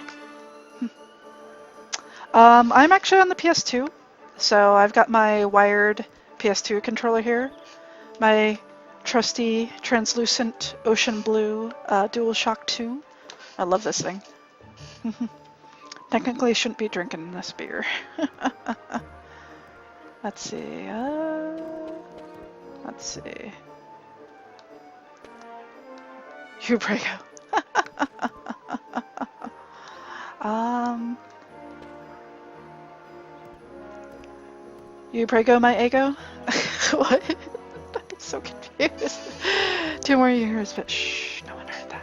I'm actually on the PS2. So I've got my wired PS2 controller here. My trusty translucent ocean blue DualShock 2. I love this thing. Technically I shouldn't be drinking this beer. Let's see. Let's see. Here we go. You prego my ego? What? I'm so confused. 2 more years, but shh, no one heard that.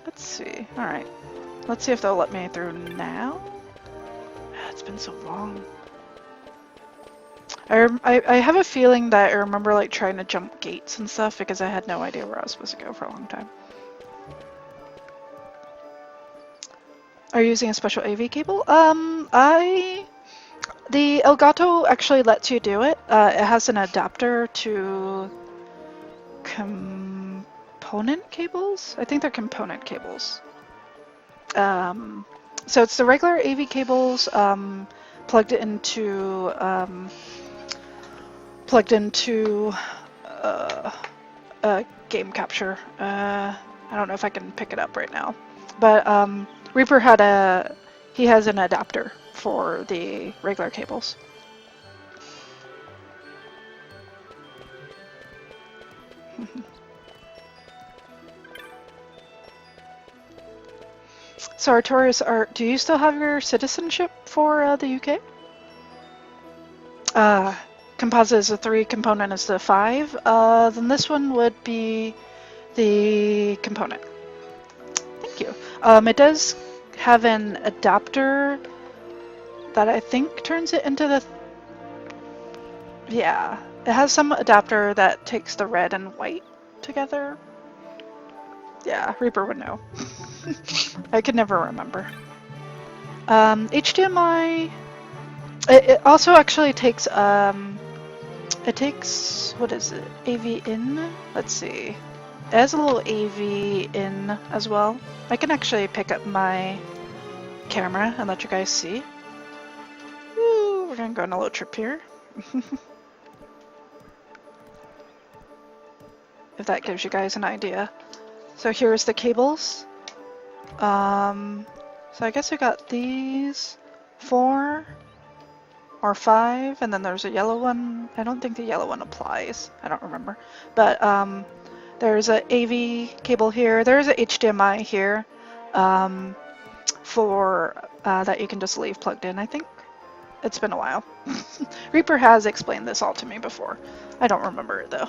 Let's see. Alright. Let's see if they'll let me through now. It's been so long. I have a feeling that I remember like trying to jump gates and stuff because I had no idea where I was supposed to go for a long time. Are you using a special AV cable? The Elgato actually lets you do it. It has an adapter to component cables? I think they're component cables. So it's the regular AV cables plugged into game capture. I don't know if I can pick it up right now, but Reaper he has an adapter for the regular cables. So Artorias, do you still have your citizenship for the UK? Composite is a 3, component is the 5. Then this one would be the component. Thank you. It does have an adapter that I think turns it into the... Yeah, it has some adapter that takes the red and white together. Yeah, Reaper would know. I could never remember. HDMI... It also actually takes, it takes, what is it, AV in? Let's see. It has a little AV in as well. I can actually pick up my camera and let you guys see. Woo, we're gonna go on a little trip here. If that gives you guys an idea. So here's the cables. So I guess we got these 4 or 5, and then there's a yellow one. I don't think the yellow one applies. I don't remember. But there's an AV cable here. There's a HDMI here for that you can just leave plugged in, I think. It's been a while. Reaper has explained this all to me before. I don't remember it though.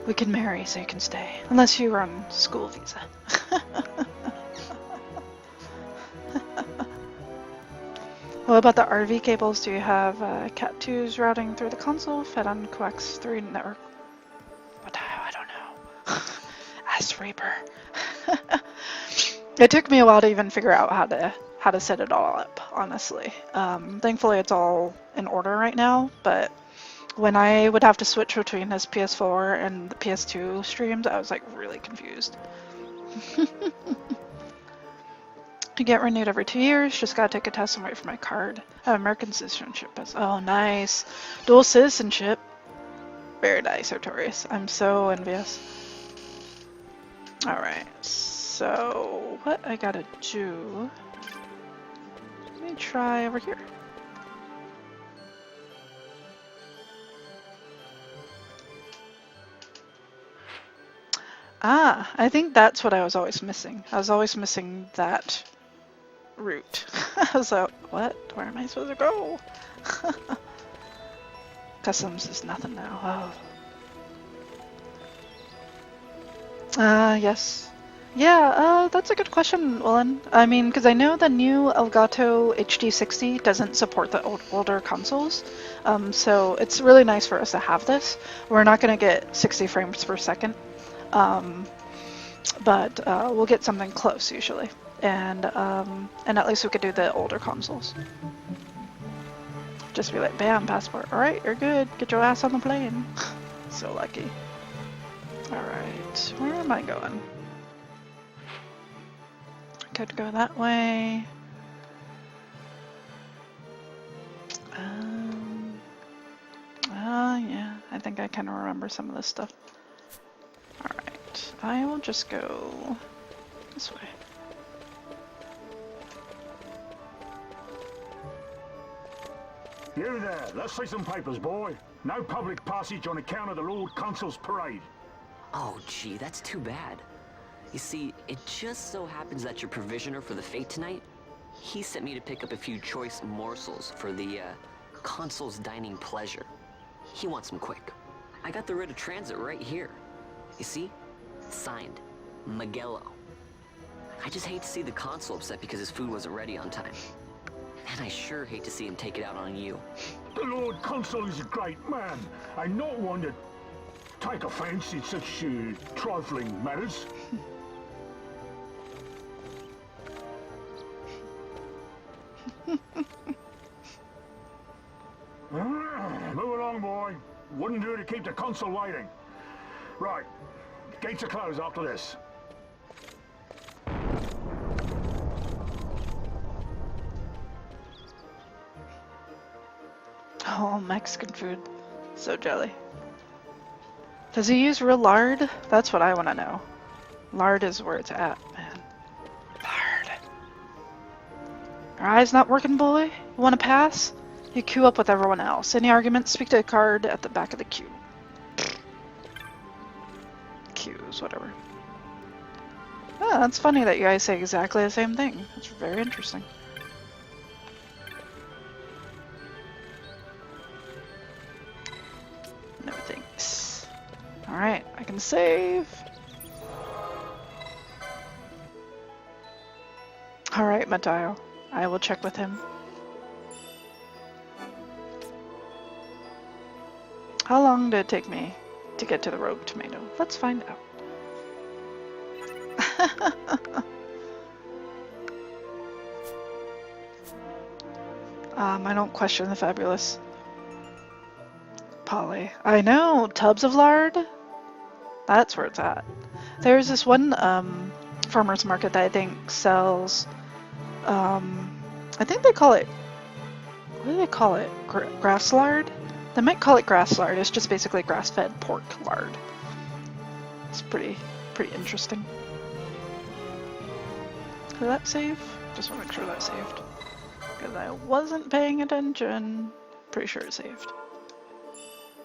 We can marry so you can stay. Unless you are on school visa. What about the RV cables? Do you have Cat2s routing through the console, fed on coax 3 network? What the hell? I don't know. Ask Reaper. It took me a while to even figure out how to set it all up, honestly. Thankfully it's all in order right now, but when I would have to switch between his PS4 and the PS2 streams, I was like really confused. You get renewed every 2 years, just gotta take a test and wait for my card. I have American citizenship. Oh, nice. Dual citizenship. Very nice, Artorias. I'm so envious. Alright, so what I gotta do... Let me try over here. Ah, I think that's what I was always missing. I was always missing that route. I was like, what? Where am I supposed to go? Customs is nothing now. Oh. Yes. Yeah, that's a good question, Willen. I mean, because I know the new Elgato HD60 doesn't support the older consoles, so it's really nice for us to have this. We're not going to get 60 frames per second, but we'll get something close usually, and at least we could do the older consoles. Just be like, bam, passport. All right, you're good. Get your ass on the plane. So lucky. All right, where am I going? Could go that way. Yeah, I think I kind of remember some of this stuff. Alright, I will just go this way. You there, let's see some papers, boy. No public passage on account of the Lord Consul's parade. Oh, gee, that's too bad. You see, it just so happens that your provisioner for the fete tonight, he sent me to pick up a few choice morsels for the, consul's dining pleasure. He wants them quick. I got the writ of transit right here. You see? Signed, Magello. I just hate to see the consul upset because his food wasn't ready on time. And I sure hate to see him take it out on you. The Lord Consul is a great man, and not one to take offense in such trifling matters. Move along, boy. Wouldn't do to keep the consul waiting. Right. Gates are closed after this. Oh, Mexican food. So jelly. Does he use real lard? That's what I want to know. Lard is where it's at, man. Lard. Your eye's not working, boy? You want to pass? You queue up with everyone else. Any arguments? Speak to a card at the back of the queue. Queues, whatever. Oh, that's funny that you guys say exactly the same thing. That's very interesting. No thanks. Alright, I can save. Alright, Mateo. I will check with him. How long did it take me to get to the rogue tomato? Let's find out. I don't question the fabulous. Polly. I know! Tubs of lard? That's where it's at. There's this one farmer's market that I think sells, I think they call it, what do they call it? Grass lard? They might call it grass lard. It's just basically grass-fed pork lard. It's pretty interesting. Did that save? Just want to make sure that saved. Because I wasn't paying attention. Pretty sure it saved.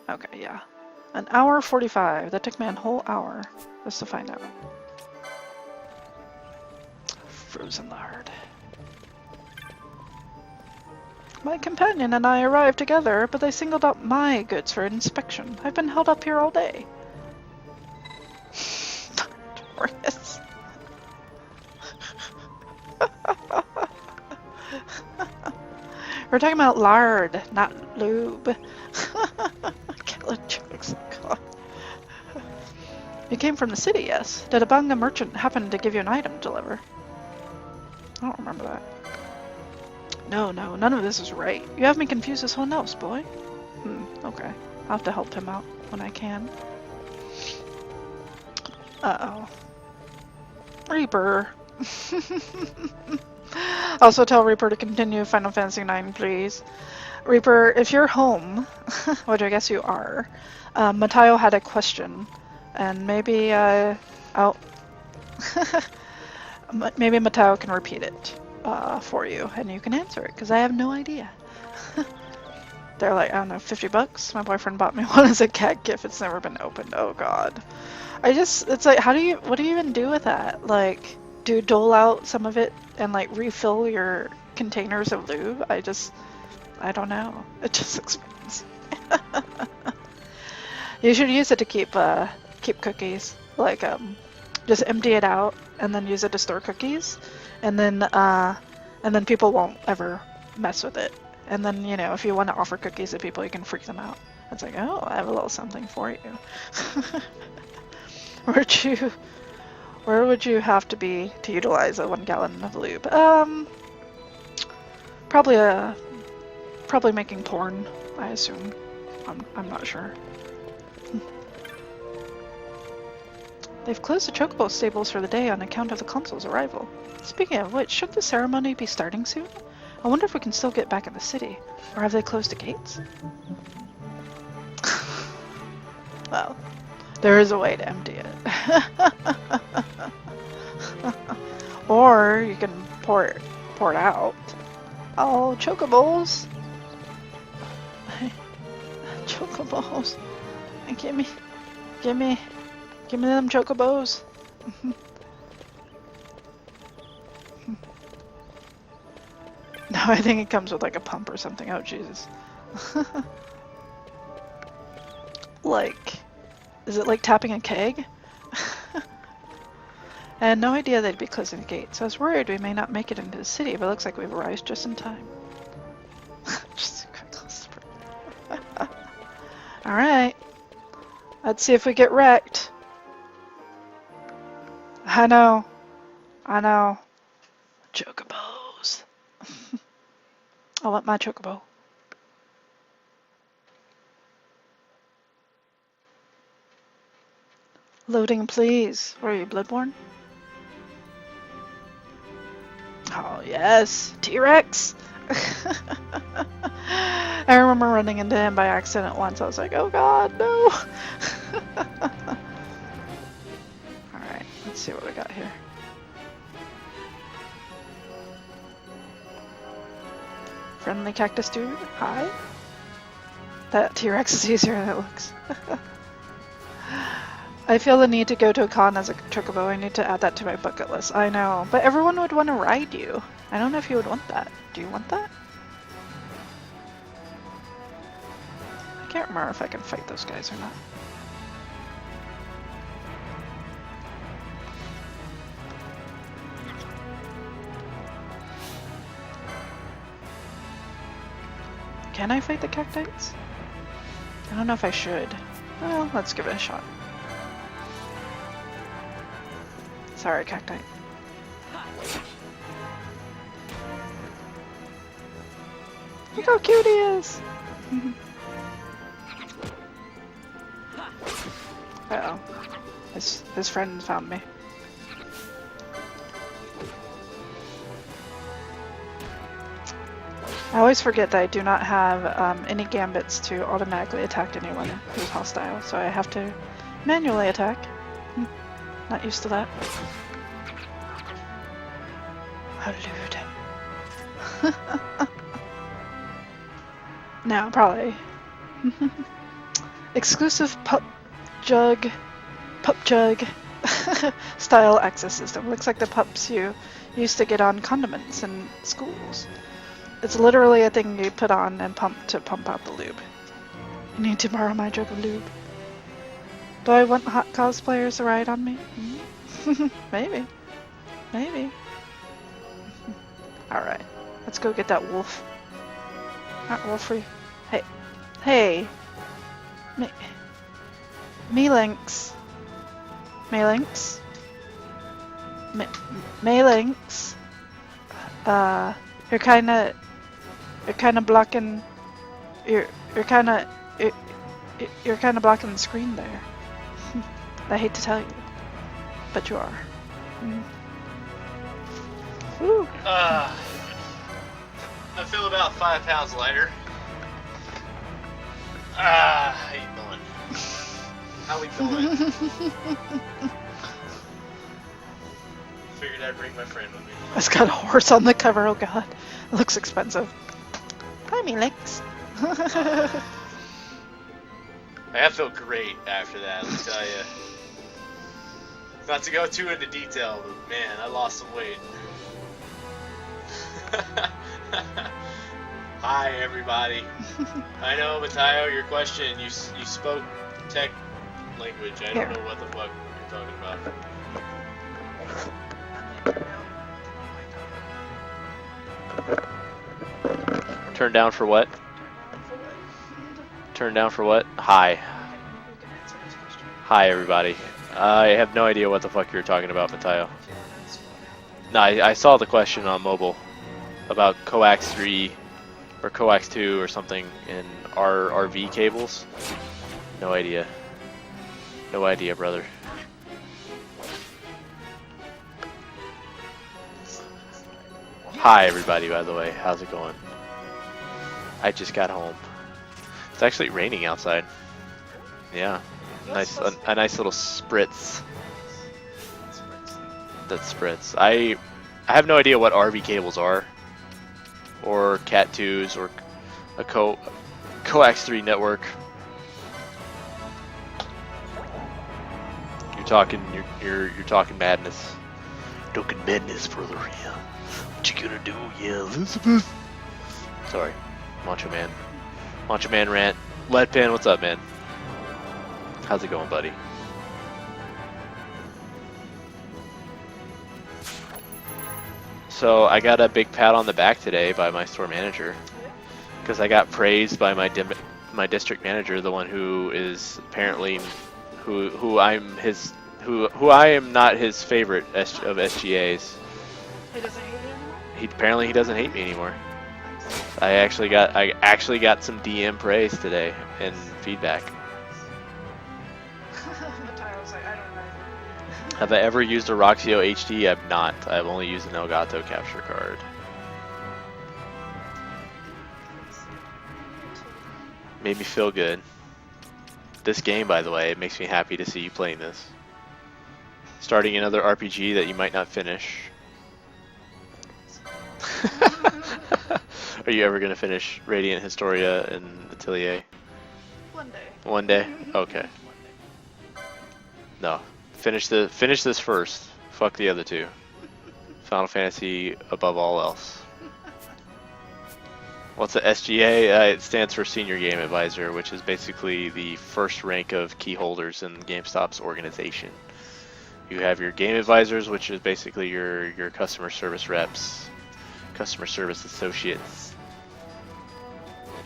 Okay, yeah. An hour 45. That took me a whole hour just to find out. Frozen lard. My companion and I arrived together, but they singled out my goods for inspection. I've been held up here all day. Taurus. We're talking about lard, not lube. Killer jokes. God. You came from the city, yes? Did a Bunga merchant happen to give you an item to deliver? I don't remember that. No, none of this is right. You have me confused as whole else, boy. Okay. I'll have to help him out when I can. Uh-oh. Reaper. Also tell Reaper to continue Final Fantasy IX, please. Reaper, if you're home, which I guess you are, Mateo had a question, and maybe, maybe Mateo can repeat it for you, and you can answer it, because I have no idea. They're like, I don't know, 50 bucks? My boyfriend bought me one as a cat gift. It's never been opened. Oh god. It's like, what do you even do with that? Like, do you dole out some of it and like refill your containers of lube? I don't know. It just expensive. You should use it to keep cookies. Like, just empty it out and then use it to store cookies, and then people won't ever mess with it. And then, you know, if you want to offer cookies to people, you can freak them out. It's like, oh, I have a little something for you. Where would you have to be to utilize a 1 gallon of lube? Probably making porn, I assume. I'm not sure. They've closed the chocobo stables for the day on account of the consul's arrival. Speaking of which, shouldn't the ceremony be starting soon? I wonder if we can still get back in the city. Or have they closed the gates? Well, there is a way to empty it. Or you can pour it out. Oh, chocobos! Chocobos! Gimme. Give me them chocobos. No, I think it comes with like a pump or something. Oh, Jesus. Like, is it like tapping a keg? I had no idea they'd be closing the gates. I was worried we may not make it into the city, but it looks like we've arrived just in time. Just Alright. Let's see if we get wrecked. I know. I know. Chocobos. I want my chocobo. Loading, please. Where are you, Bloodborne? Oh, yes. T-Rex! I remember running into him by accident once. I was like, oh god, no! Alright, let's see what we got here. Friendly cactus dude. Hi. That T-Rex is easier than it looks. I feel the need to go to a con as a chocobo. I need to add that to my bucket list. I know, but everyone would want to ride you. I don't know if you would want that. Do you want that? I can't remember if I can fight those guys or not. Can I fight the cactites? I don't know if I should. Well, let's give it a shot. Sorry, cacti. Look how cute he is! Uh-oh. His friend found me. I always forget that I do not have any gambits to automatically attack anyone who's hostile, so I have to manually attack. Not used to that. How lewd. No, probably. Exclusive pup jug style access system. Looks like the pups you used to get on condiments in schools. It's literally a thing you put on and pump to pump out the lube. You need to borrow my jug of lube. Do I want hot cosplayers to ride on me? Maybe. Maybe. Alright. Let's go get that wolf. Not wolfrey. Hey. Hey. Me-Lynx. Me-Lynx. Me-Lynx. You're kinda blocking. You're kinda blocking the screen there. I hate to tell you, but you are. Woo. I feel about 5 pounds lighter. How you doing? How we doing? Figured I'd bring my friend with me. It's got a horse on the cover. Oh god, it looks expensive. Hi, Me-Lynx. I feel great after that, let me tell you. Not to go too into detail, but man, I lost some weight. Hi, everybody. I know, Matayo, your question, you spoke tech language. I don't know what the fuck you're talking about. Turn down for what? Turn down for what? Hi. Hi, everybody. I have no idea what the fuck you're talking about, Matayo. No, I saw the question on mobile about coax 3 or coax 2 or something in RV cables. No idea. No idea, brother. Hi, everybody, by the way. How's it going? I just got home. It's actually raining outside. Yeah. Nice, a nice little spritz. That spritz. I have no idea what RV cables are, or Cat 2s, or a coax 3 network. You're you're talking madness. Talking madness, brother. Yeah. What you gonna do? Yeah, Elizabeth. Sorry, Macho Man. Macho Man rant. Leadpan, what's up, man? How's it going, buddy? So I got a big pat on the back today by my store manager because I got praised by my district manager, the one who is apparently who I am not his favorite of SGAs. He doesn't hate you anymore? Apparently he doesn't hate me anymore. I actually got some DM praise today and feedback. Matteo's like, I don't know. Have I ever used a Roxio HD? I've not. I've only used an Elgato capture card. Made me feel good. This game, by the way, it makes me happy to see you playing this. Starting another RPG that you might not finish. Are you ever going to finish Radiant Historia and Atelier? One day. One day? Okay. No. Finish this first. Fuck the other two. Final Fantasy above all else. What's the SGA? It stands for Senior Game Advisor, which is basically the first rank of key holders in GameStop's organization. You have your game advisors, which is basically your customer service reps, customer service associates.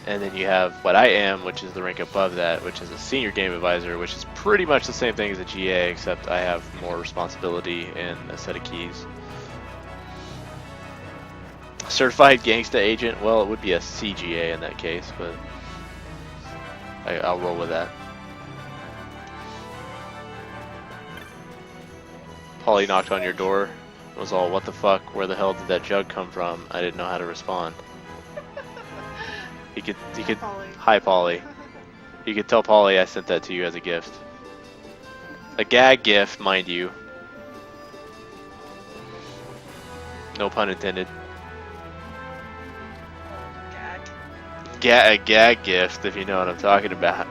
And then you have what I am, which is the rank above that, which is a Senior Game Advisor, which is pretty much the same thing as a GA, except I have more responsibility and a set of keys. Certified Gangsta Agent, well, it would be a CGA in that case, but I'll roll with that. Polly knocked on your door. It was all, what the fuck? Where the hell did that jug come from? I didn't know how to respond. You could. Hi, Polly. You could tell Polly I sent that to you as a gift. A gag gift, mind you. No pun intended. A gag gift, if you know what I'm talking about.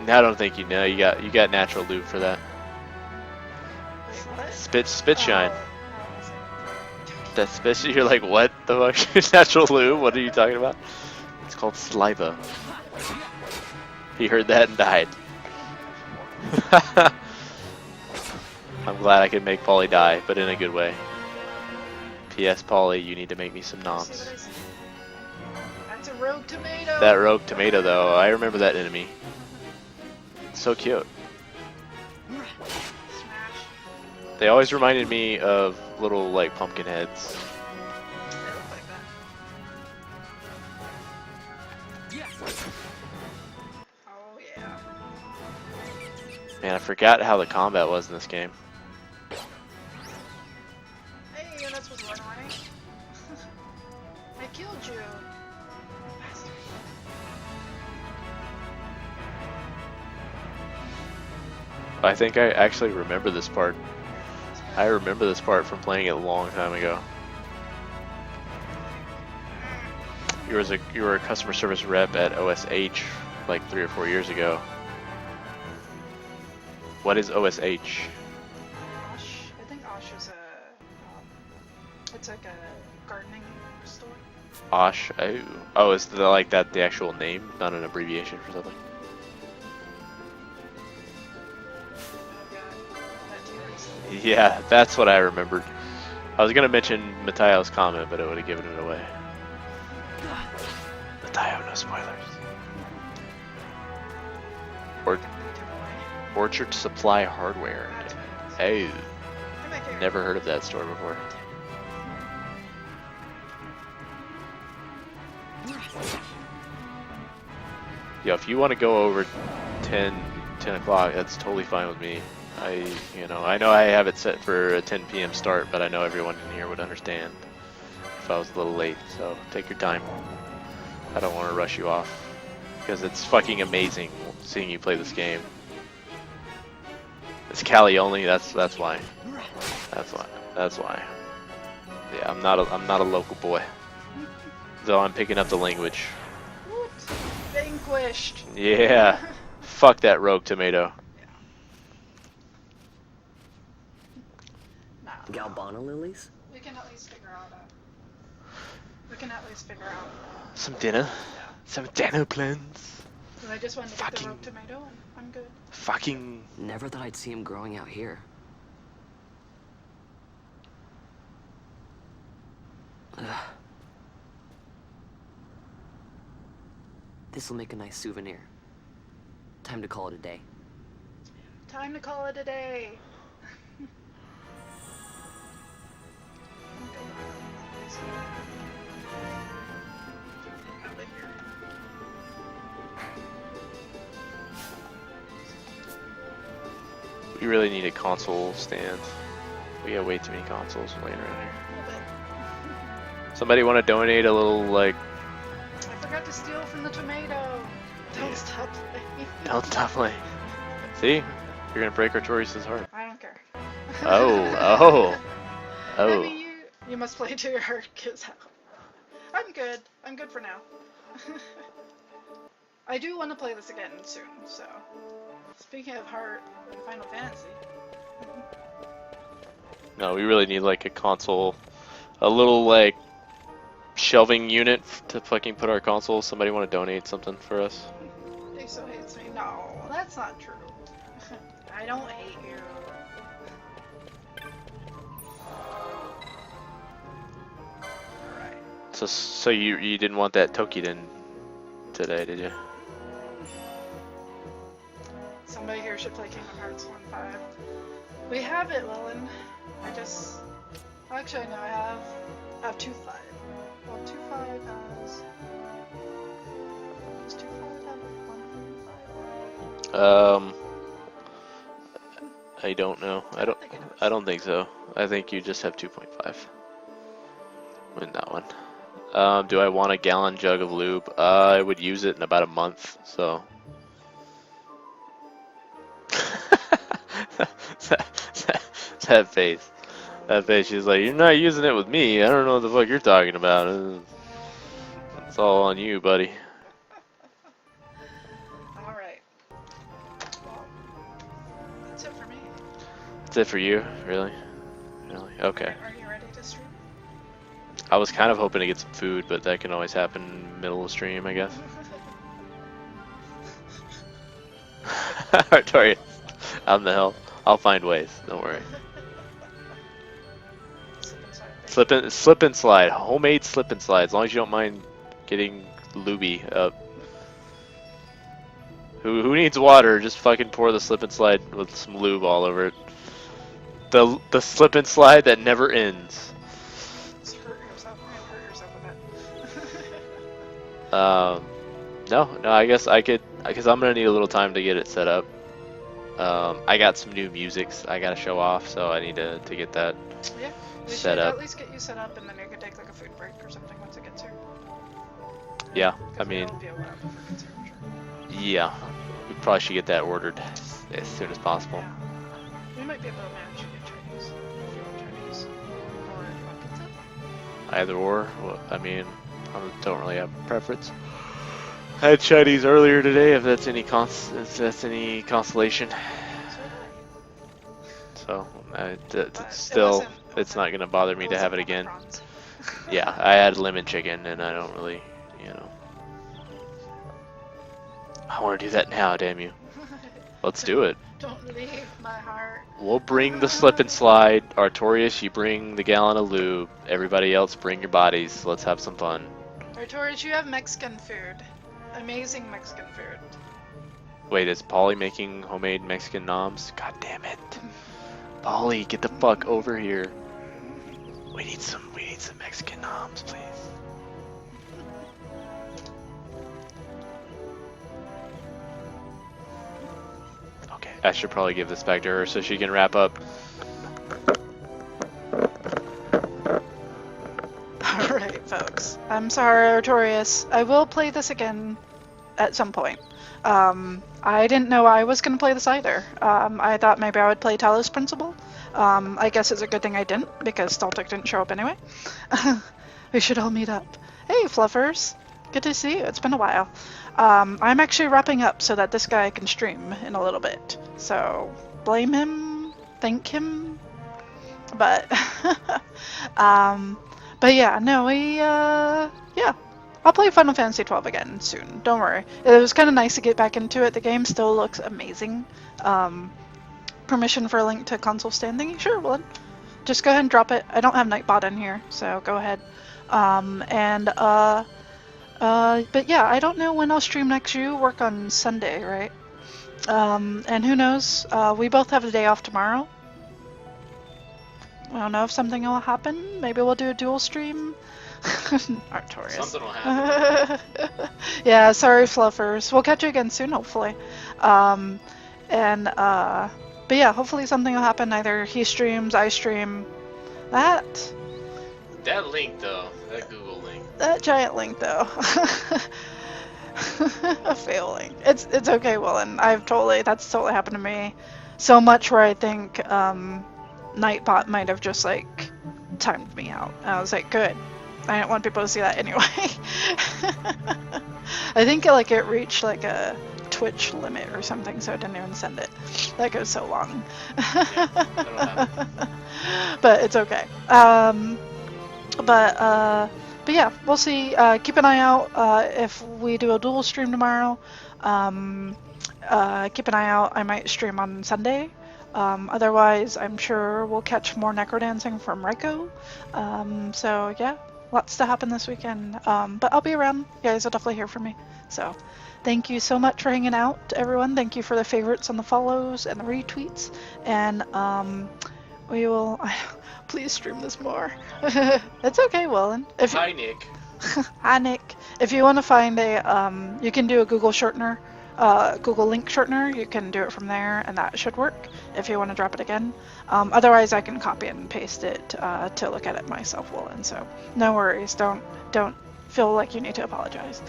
I don't think you know. You got natural lube for that. Spit shine. That spit. You're like, what the fuck? Natural lube? What are you talking about? It's called saliva. He heard that and died. I'm glad I could make Polly die, but in a good way. P.S. Polly, you need to make me some noms. That's a rogue tomato. That rogue tomato, though, I remember that enemy. So cute. They always reminded me of little, like, pumpkin heads. Oh yeah. Man, I forgot how the combat was in this game. Hey, that's what's going on. I killed you. I think I actually remember this part. I remember this part from playing it a long time ago. You were a customer service rep at OSH like 3 or 4 years ago. What is OSH? I think Osh is it's like a gardening store. Osh? Oh, is like that the actual name, not an abbreviation for something? Yeah, that's what I remembered. I was gonna mention Matteo's comment, but it would have given it away. Matteo, no spoilers. Orchard Supply Hardware. Oh, never heard of that store before. Yeah, if you want to go over 10 o'clock, that's totally fine with me. I know I have it set for a 10 p.m. start, but I know everyone in here would understand if I was a little late, so take your time. I don't want to rush you off, because it's fucking amazing seeing you play this game. It's Cali only, that's why. That's why. Yeah, I'm not a local boy. Though I'm picking up the language. Vanquished. Yeah. Fuck that rogue tomato. Galbana lilies? We can at least figure out. We can at least figure out. Some dinner. Some dinner plans. And I just wanted to get the rogue tomato, and I'm good. Fucking. Never thought I'd see him growing out here. This'll make a nice souvenir. Time to call it a day. Time to call it a day. We really need a console stand. We got way too many consoles laying around here. Somebody want to donate a little, like... I forgot to steal from the tomato. Don't stop playing. Don't stop playing. See? You're gonna break Artorias' heart. I don't care. Oh. I mean, you must play till your heart gives out. I'm good. I'm good for now. I do want to play this again soon, so... Speaking of heart and Final Fantasy... No, we really need like a console, a little like shelving unit to fucking put our console. Somebody want to donate something for us? Iso hates me. No, that's not true. I don't hate you. Alright. So you didn't want that Tokiden today, did you? Somebody here should play Kingdom Hearts 1.5. We have it, Lilin. I just... Actually, no, I have 2.5. Well, 2.5 has... Does 2.5 have 1.5? I don't know. I don't think so. I think you just have 2.5. In that one. Do I want a gallon jug of lube? I would use it in about a month, so... that face. That face, she's like, you're not using it with me. I don't know what the fuck you're talking about. It's all on you, buddy. Alright. Well, that's it for me. That's it for you? Really? Really? Okay. Are you ready to stream? I was kind of hoping to get some food, but that can always happen in the middle of stream, I guess. Artorias, out in the hell. I'll find ways, don't worry. Slip and slide. Homemade slip and slide, as long as you don't mind getting looby up. Who needs water? Just fucking pour the slip and slide with some lube all over it. The slip and slide that never ends. Just hurt yourself with it. No, I guess I could, because I'm gonna need a little time to get it set up. I got some new musics I gotta show off, so I need to get that set up. At least get you set up, and then you can take like a food break or something once it gets here. Yeah, I mean, yeah, we probably should get that ordered as soon as possible. Yeah. We might be able to manage to get Chinese if you want Chinese, or if you want pizza. Either or. Well, I mean, I don't really have a preference. I had Chinese earlier today. If that's any consolation. So still, it's not gonna bother me to have it again. Yeah, I had lemon chicken, and I don't really, you know. I want to do that now, damn you. Let's do it. Don't leave my heart. We'll bring the slip and slide. Artorias, you bring the gallon of lube. Everybody else, bring your bodies. Let's have some fun. Artorias, you have Mexican food. Amazing Mexican food. Wait, is Polly making homemade Mexican noms? God damn it. Polly, get the fuck over here. We need some Mexican noms, please. Okay, I should probably give this back to her so she can wrap up. Alright, folks. I'm sorry, Artorias. I will play this again at some point. I didn't know I was going to play this either. I thought maybe I would play Talos Principle. I guess it's a good thing I didn't, because Staltic didn't show up anyway. We should all meet up. Hey, Fluffers. Good to see you. It's been a while. I'm actually wrapping up so that this guy can stream in a little bit. So, blame him, thank him, But but yeah, no, yeah. I'll play Final Fantasy XII again soon. Don't worry. It was kind of nice to get back into it. The game still looks amazing. Permission for a link to console stand thingy? Sure, well, just go ahead and drop it. I don't have Nightbot in here, so go ahead. But yeah, I don't know when I'll stream next. You work on Sunday, right? And who knows? We both have the day off tomorrow. I don't know if something will happen. Maybe we'll do a dual stream. Artorias. Something will happen. Yeah, sorry, Fluffers. We'll catch you again soon, hopefully. But yeah, hopefully something will happen. Either he streams, I stream. That link, though. That Google link. That giant link, though. A fail link. It's okay, Willen. That's totally happened to me. So much where I think Nightbot might have just like timed me out. I was like, good. I didn't want people to see that anyway. I think it reached like a Twitch limit or something, so I didn't even send it. That goes so long. But it's okay. But yeah, we'll see. Keep an eye out if we do a dual stream tomorrow. Keep an eye out. I might stream on Sunday. Otherwise, I'm sure we'll catch more necrodancing from Reiko. So yeah, lots to happen this weekend. But I'll be around. You guys will definitely hear from me. So thank you so much for hanging out, everyone. Thank you for the favorites and the follows and the retweets. And we will... Please stream this more. It's okay, Willen. Hi, Nick. Hi, Nick. If you want to find a... you can do a Google shortener. Google link shortener, you can do it from there, and that should work if you want to drop it again. Otherwise, I can copy and paste it to look at it myself, Willen. So no worries. Don't feel like you need to apologize.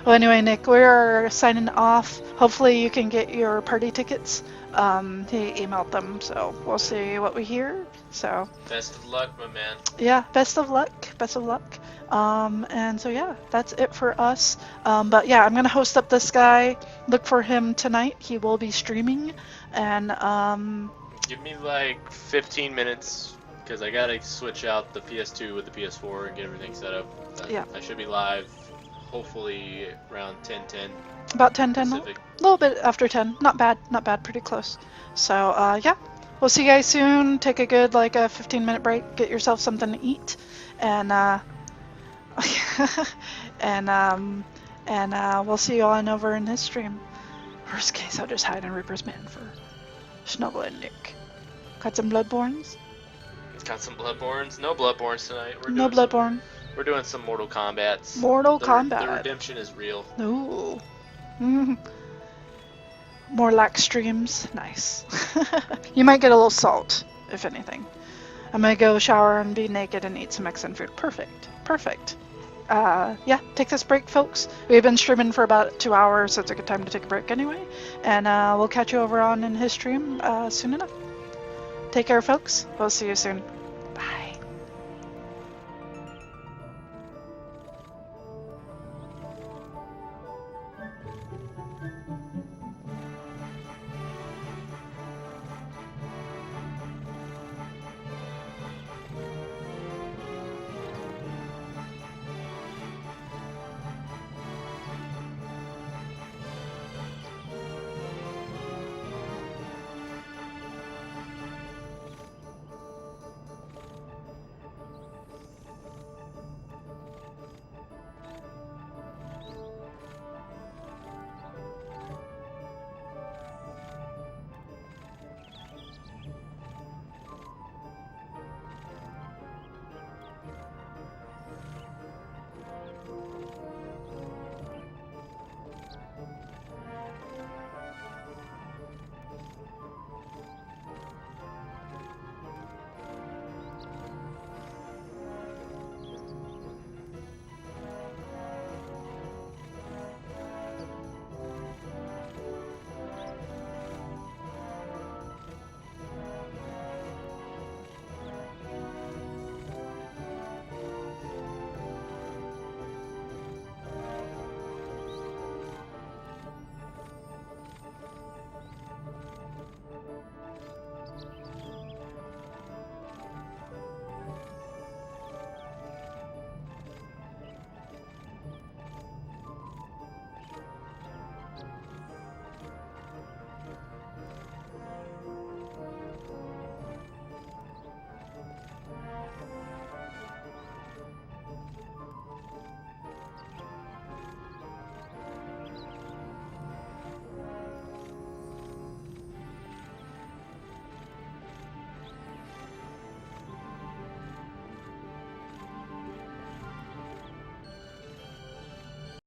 Well, anyway, Nick, we're signing off. Hopefully, you can get your party tickets. He emailed them, so we'll see what we hear. So best of luck, my man. Yeah, best of luck. Best of luck. And so yeah, that's it for us. But yeah, I'm gonna host up this guy. Look for him tonight. He will be streaming, and give me like 15 minutes because I gotta switch out the PS2 with the PS4 and get everything set up. Yeah. I should be live hopefully around 10:10. About 10:10. A little bit after 10. Not bad. Not bad. Pretty close. So yeah, we'll see you guys soon. Take a good like a 15-minute break. Get yourself something to eat, and we'll see you on over in his stream. Worst case, I'll just hide in Reaper's Man for Snuggle and Nick. Got some Bloodborns? Got some Bloodborns? No Bloodborns tonight. No Bloodborne. We're doing some Mortal Kombats. Mortal Kombat. The redemption is real. Ooh. More lax streams. Nice. You might get a little salt, if anything. I'm gonna go shower and be naked and eat some Mexican food. Perfect. Perfect. Yeah, take this break, folks. We've been streaming for about 2 hours, so it's a good time to take a break anyway. And we'll catch you over on in his stream soon enough. Take care, folks. We'll see you soon.